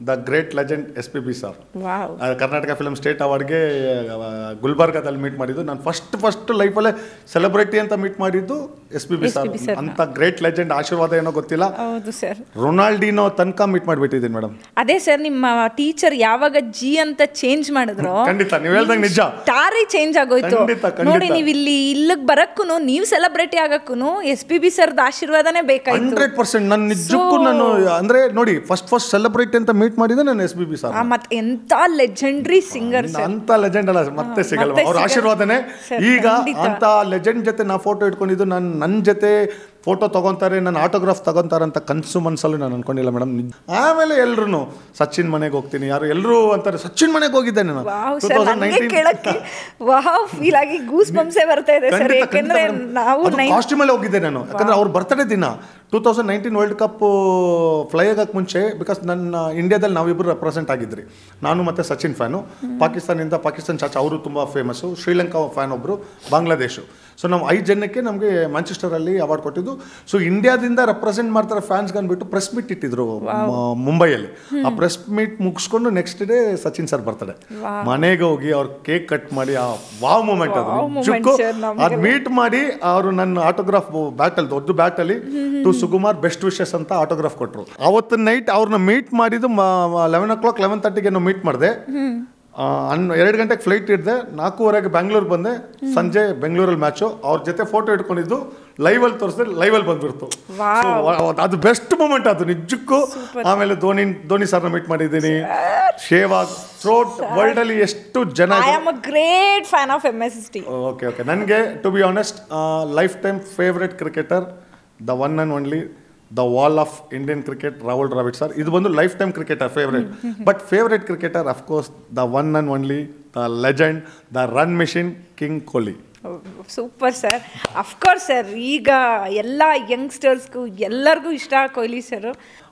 the great legend SPB sir. Wow. Karnataka film state ಅವಾರ್ಡ್ಗೆ ಗುಲ್ಬರ್ಗಾದಲ್ಲಿ ಮೀಟ್ ಮಾಡಿದ್ದು. ನಾನು ಫಸ್ಟ್ ಲೈಫಲ್ಲೇ ಸೆಲೆಬ್ರಿಟಿ ಅಂತ ಮೀಟ್ ಮಾಡಿದ್ದು SPB ಸರ್. ಅಂತ ಗ್ರೇಟ್ ಲೆಜೆಂಡ್ ಆಶೀರ್ವಾದ ಏನೋ ಗೊತ್ತಿಲ್ಲ. ಹೌದು ಸರ್. ರೊನಾಲ್ಡಿನೋ ತನಕ ಮೀಟ್ ಮಾಡಿಬಿಟ್ಟಿದ್ದೀನಿ ಮೇಡಮ್. ಅದೇ ಸರ್, ನಿಮ್ಮ ಟೀಚರ್ ಯಾವಾಗ G ಅಂತ ಚೇಂಜ್ ಮಾಡಿದ್ರು, ಖಂಡಿತ ನೀವು ಹೇಳ್ದಂಗೆ ನಿಜ, ಸ್ಟಾರೇ ಚೇಂಜ್ ಆಗೋಯ್ತು. ನೋಡಿ, ನೀವು ಇಲ್ಲಿಗೆ ಬರಕ್ಕೂ, ನೀವು ಸೆಲೆಬ್ರಿಟಿ ಆಗಕ್ಕೂ SPB ಸರ್ದ ಆಶೀರ್ವಾದನೇ ಬೇಕಾಯ್ತು. 100%. ನಾನು ನಿಜಕ್ಕೂ ನಾನು ಅಂದ್ರೆ ನೋಡಿ, ಫಸ್ಟ್ ಸೆಲೆಬ್ರಿಟಿ ಅಂತ ಮೀಟ್ ಮಾಡಿದ್ರೆ ನಾನು SPB ಸರ್. ಮತ್ತೆ ಎಂತ ಲೆಜೆಂಡ್ರಿ ಸಿಂಗರ್ ಸರ್. ಅಂತ ಲೆಜೆಂಡ್ ಅಲ್ಲ, ಮತ್ತೆ ಸಿಗಲ್ಲ. ಅವ್ರ ಆಶೀರ್ವಾದನೇ. ಈಗ ಅಂತ ಲೆಜೆಂಡ್ ಜೊತೆ ನಾ ಫೋಟೋ ಇಟ್ಕೊಂಡಿದ್ದು, ನನ್ನ ಜೊತೆ ಫೋಟೋ ತೊಗೊತಾರೆ, ನನ್ನ ಆಟೋಗ್ರಾಫ್ ತಗೊತಾರೆ ಅಂತ ಕನಸು ಮನಸ್ಸಲ್ಲೂ ನಾನು ಅನ್ಕೊಂಡಿಲ್ಲ ಮೇಡಮ್. ಆಮೇಲೆ ಎಲ್ಲರೂ ಸಚಿನ್ ಮನೆಗೆ ಹೋಗ್ತೀನಿ, ಯಾರು ಎಲ್ಲರೂ ಅಂತಾರೆ ಸಚಿನ್ ಮನೆಗೆ ಹೋಗಿದ್ದೆ ನಾನು. 2019 ಫೀಲ್ ಆಗಿ ಗೂಸ್ ಬಂಪ್ಸೇ ಬರ್ತಾ ಇದೆ ಸರ್. ಯಾಕಂದ್ರೆ ನಾವು ಕಾಸ್ಟ್ಯೂಮಲ್ಲಿ ಹೋಗಿದ್ದೆ ನಾನು, ಯಾಕಂದ್ರೆ ಅವ್ರ ಬರ್ತಡೇ ದಿನ 2019 ವರ್ಲ್ಡ್ ಕಪ್ ಫ್ಲೈ ಆಗಕ್ಕೆ ಮುಂಚೆ. ಬಿಕಾಸ್ ನನ್ನ ಇಂಡಿಯಾದಲ್ಲಿ ನಾವಿಬ್ಬರು ರೆಪ್ರೆಸೆಂಟ್ ಆಗಿದ್ರಿ, ನಾನು ಮತ್ತು ಸಚಿನ್ ಫ್ಯಾನು. ಪಾಕಿಸ್ತಾನ್ ಚಾಚಾ ಅವರು ತುಂಬ ಫೇಮಸ್ಸು, ಶ್ರೀಲಂಕಾ ಫ್ಯಾನ್ ಒಬ್ಬರು, ಬಾಂಗ್ಲಾದೇಶು. ಸೊ ನಾವು 5 ಜನಕ್ಕೆ ನಮಗೆ ಮ್ಯಾಂಚೆಸ್ಟರಲ್ಲಿ ಅವಾರ್ಡ್ ಕೊಟ್ಟಿದ್ದು. ಸೊ ಇಂಡಿಯಾದಿಂದ ರೆಪ್ರೆಸೆಂಟ್ ಮಾಡ್ತಾರೆ ಫ್ಯಾನ್ಸ್ಗೆ ಅಂದ್ಬಿಟ್ಟು ಪ್ರೆಸ್ ಮೀಟ್ ಇಟ್ಟಿದ್ರು ಮುಂಬೈಯಲ್ಲಿ. ಆ ಪ್ರೆಸ್ ಮೀಟ್ ಮುಗಿಸ್ಕೊಂಡು next day Sachin sir birthday. ಮನೆಗೆ ಹೋಗಿ ಅವ್ರ ಕೇಕ್ ಕಟ್ ಮಾಡಿ, ಆ ವಾವ್ ಮೂಮೆಂಟ್ ಅದು ನಿಜಕ್ಕೂ. ಅದು ಮೀಟ್ ಮಾಡಿ ಅವರು ನನ್ನ ಆಟೋಗ್ರಾಫ್ ಬ್ಯಾಟಲ್, ದೊಡ್ಡ ಬ್ಯಾಟಲ್ಲಿ ಟು ಸುಕುಮಾರ್ ಬೆಸ್ಟ್ ವಿಶಸ್ ಅಂತ ಆಟೋಗ್ರಾಫ್ ಕೊಟ್ಟರು. ಅವತ್ತು ನೈಟ್ ಅವ್ರನ್ನ ಮೀಟ್ ಮಾಡಿದ್ದು 11 o'clock 11:30 ಮೀಟ್ ಮಾಡಿದೆ. 2 ಗಂಟೆಗೆ ಫ್ಲೈಟ್ ಇದ್ದೆ, 4:15 ಬ್ಯಾಂಗ್ಳೂರ್ಗೆ ಬಂದೆ. ಸಂಜೆ ಬೆಂಗಳೂರಲ್ಲಿ ಮ್ಯಾಚು. ಅವ್ರ ಜೊತೆ ಫೋಟೋ ಇಟ್ಕೊಂಡಿದ್ದು ಲೈವಲ್ಲಿ ತೋರಿಸಿದ್ರೆ ಲೈವಲ್ಲಿ ಬಂದ್ಬಿಡ್ತು. ಅದು ಬೆಸ್ಟ್ ಮೂಮೆಂಟ್ ಅದು ನಿಜಕ್ಕೂ. ಆಮೇಲೆ ಧೋನಿ ಸರ್ನ ಮೀಟ್ ಮಾಡಿದ್ದೀನಿ, ಶೇವಾಗ್, ಥ್ರೋಟ್ ವರ್ಲ್ಡ್ ಅಲ್ಲಿ ಎಷ್ಟು ಜನ. I am a great fan of MSST. Okay, ನನಗೆ to be honest life time favourite cricketer, the one and only, the wall of Indian cricket, Rahul Dravid sir. ಇದು ಬಂದು life time cricketer favourite. But favourite cricketer of course the one and only, the legend, the run machine, king Kohli. Super sir. Of course sir, ಈಗ ಎಲ್ಲ ಯಂಗ್ಸ್ಟರ್ಸ್ಗೂ ಎಲ್ಲರಿಗೂ ಇಷ್ಟ Kohli sir.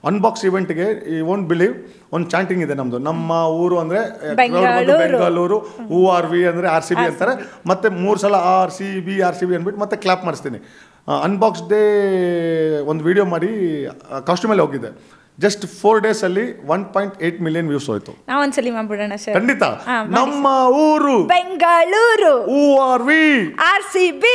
Unbox ಇವೆಂಟ್ಗೆ you won't believe ಒಂದು chanting ಇದೆ ನಮ್ಮದು. ನಮ್ಮ ಊರು ಅಂದರೆ ಬೆಂಗಳೂರು, URV ಅಂದರೆ RCB ಅಂತಾರೆ. ಮತ್ತೆ 3 ಸಲ RCB ಅಂದ್ಬಿಟ್ಟು ಮತ್ತೆ ಕ್ಲಾಪ್ ಮಾಡಿಸ್ತೀನಿ. ಅನ್ಬಾಕ್ಸ್ ಡೇ ಒಂದು ವಿಡಿಯೋ ಮಾಡಿ ಕಾಸ್ಟ್ಯೂಮಲ್ಲಿ ಹೋಗಿದ್ದೆ. ಜಸ್ಟ್ 4 ಡೇಸಲ್ಲಿ 1.8 ಮಿಲಿಯನ್ ವ್ಯೂಸ್ ಹೋಯ್ತು. ನಾವೊಂದ್ಸಲಿ ಮಾಡ್ಬಿಡೋಣ ಸರ್. ಖಂಡಿತ. ನಮ್ಮ ಊರು Bengaluru, URV, RCB,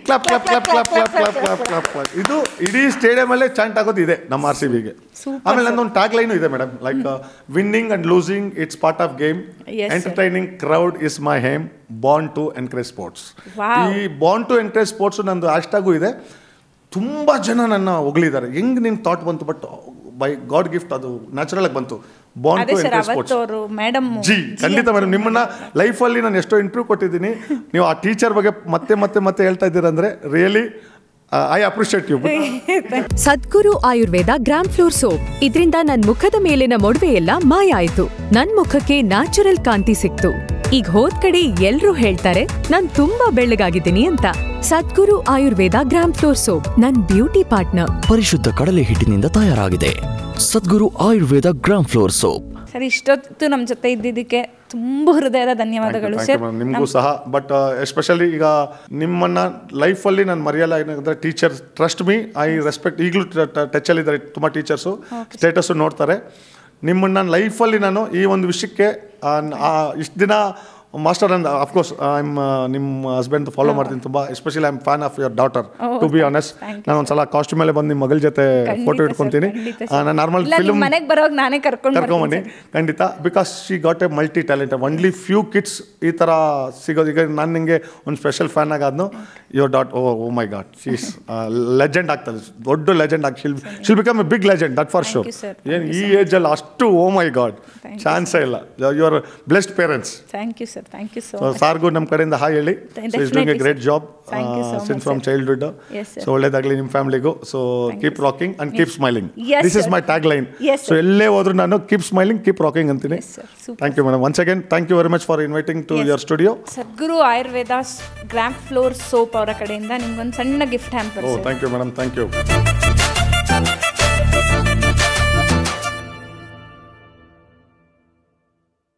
clap clap clap clap clap clap clap clap. ಇದು ಇಡೀ ಸ್ಟೇಡಿಯಂ ಅಲ್ಲೇ ಚಾಂಟ್ ಆಗೋದು ಇದೆ ನಮ್ಮ RCBಗೆ. ಆಮೇಲೆ ನಂದೊಂದು ಟ್ಯಾಗ್ ಲೈನು ಇದೆ madam, like winning and losing it's part of game, entertaining crowd is my aim, born to encourage sports. ಈ ಬಾರ್ನ್ ಟು ಎನ್ಕರೇಜ್ ಸ್ಪೋರ್ಟ್ಸ್ ನಂದು ಹ್ಯಾಶ್ಟ್ಯಾಗೂ ಇದೆ. ತುಂಬ ಜನ ನನ್ನ ಹೊಗಳಿದ್ದಾರೆ, ಹೆಂಗೆ ನಿನ್ನ ಥಾಟ್ ಬಂತು, ಬಟ್ ಬೈ ಗಾಡ್ ಗಿಫ್ಟ್ ಅದು ನ್ಯಾಚುರಲ್ ಆಗಿ ಬಂತು. Born to encourage sports. ಜಿ ಖಂಡಿತ ಮೇಡಮ್, ನಿಮ್ಮನ್ನ ಲೈಫಲ್ಲಿ ನಾನು ಎಷ್ಟೋ ಇಂಟರ್ವ್ಯೂ ಕೊಟ್ಟಿದ್ದೀನಿ, ನೀವು ಆ ಟೀಚರ್ ಬಗ್ಗೆ ಮತ್ತೆ ಮತ್ತೆ ಮತ್ತೆ ಹೇಳ್ತಾ ಇದ್ದೀರಂದ್ರೆ really I appreciate you. Sadguru Ayurveda gram flour soap. ಇದರಿಂದ ನನ್ನ ಮುಖದ ಮೇಲಿನ ಮೊಡವೆ ಎಲ್ಲ ಮಾಯ ಆಯ್ತು. ನನ್ ಮುಖಕ್ಕೆ ನ್ಯಾಚುರಲ್ ಕಾಂತಿ ಸಿಕ್ತು. ಈಗ ಹೋದ್ ಕಡೆ ಎಲ್ರೂ ಹೇಳ್ತಾರೆ ನಾನ್ ತುಂಬಾ ಬೆಳ್ಳಗಾಗಿದ್ದೀನಿ ಅಂತ. Sadguru Ayurveda gram flour soap ನನ್ ಬ್ಯೂಟಿ ಪಾರ್ಟ್ನರ್. ಪರಿಶುದ್ಧ ಕಡಲೆ ಹಿಟ್ಟಿನಿಂದ ತಯಾರಾಗಿದೆ. Sadguru Ayurveda gram flour soap. Sir, ಇಷ್ಟೊತ್ತು ನಮ್ಮ ಜೊತೆ ಇದ್ದಿದ್ದಕ್ಕೆ ತುಂಬ ಹೃದಯದ ಧನ್ಯವಾದಗಳು ಸರ್. ನಿಮಗೂ ಸಹ. ಬಟ್ ಎಸ್ಪೆಷಲಿ ಈಗ ನಿಮ್ಮನ್ನ ಲೈಫಲ್ಲಿ ನಾನು ಮರೆಯಲ್ಲ. ಏನಂದ್ರೆ teacher, trust me, I respect. ಈಗಲೂ ಟಚಲ್ಲಿದ್ದಾರೆ ತುಂಬ ಟೀಚರ್ಸು, ಸ್ಟೇಟಸ್ಸು ನೋಡ್ತಾರೆ. ನಿಮ್ಮನ್ನು ಲೈಫಲ್ಲಿ ನಾನು ಈ ಒಂದು ವಿಷಯಕ್ಕೆ ಇಷ್ಟು ದಿನ ಮಾಸ್ಟರ್ ಅಂಡ್ ಅಫ್ಕೋರ್ಸ್ ನಿಮ್ಮ ಹಸ್ಬೆಂಡ್ ಫಾಲೋ ಮಾಡ್ತೀನಿ ತುಂಬ, especially I am fan of your daughter to be honest. ನಾನು ಒಂದ್ಸಲ ಕಾಸ್ಟ್ಯೂಮ್ ಮೇಲೆ ಬಂದು ನಿಮ್ಮ ಮಗಳ ಜೊತೆ ಫೋಟೋ ಇಟ್ಕೊತೀನಿ. ನಾನು ನಾರ್ಮಲ್ ಫಿಲ್ಮ್ ಮನೆಗೆ ಬರೋವಾಗ ನಾನೇ ಕರ್ಕೊಂಬನ್ನಿ ಖಂಡಿತ, because she got a multi talent. Only few kids ಈ ಥರ ಸಿಗೋದು. ಈಗ ನಾನು ನಿಮಗೆ ಒಂದು ಸ್ಪೆಷಲ್ ಫ್ಯಾನ್ ಆಗಾದ್ನು your daughter oh my god, she is legend ಆಗ್ತದೆ, ದೊಡ್ಡ ಲೆಜೆಂಡ್ ಆಗಿ she'll become a big legend, that for sure. ಏನು ಈ ಏಜಲ್ಲಿ ಅಷ್ಟು ಓ ಮೈ ಗಾಡ್ ಚಾನ್ಸೇ ಇಲ್ಲ. You are blessed parents. Thank you sir, thank you so much. ಸಾರ್ಗೂ ನಮ್ಮ ಕಡೆಯಿಂದ ಹಾಯ್ ಹೇಳಿ. So is doing a great job since from childhood. So ಒಳ್ಳೇದಾಗಲಿ ನಿಮ್ಮ ಫ್ಯಾಮಿಲಿಗೂ. So keep rocking and keep smiling. This is my tag line. So ಎಲ್ಲೇ ಹೋದ್ರು ನಾನು ಕೀಪ್ ಸ್ಮೈಲಿಂಗ್, ಕೀಪ್ ರಾಕಿಂಗ್ ಅಂತೀನಿ. Thank you madam. Once again thank you very much for inviting to your studio. Sadguru Ayurveda grand floor soap ಅವರ ಕಡೆಯಿಂದ ನಿಮ್ಗೊಂದು ಸಣ್ಣ gift hamper. Thank you madam, thank you.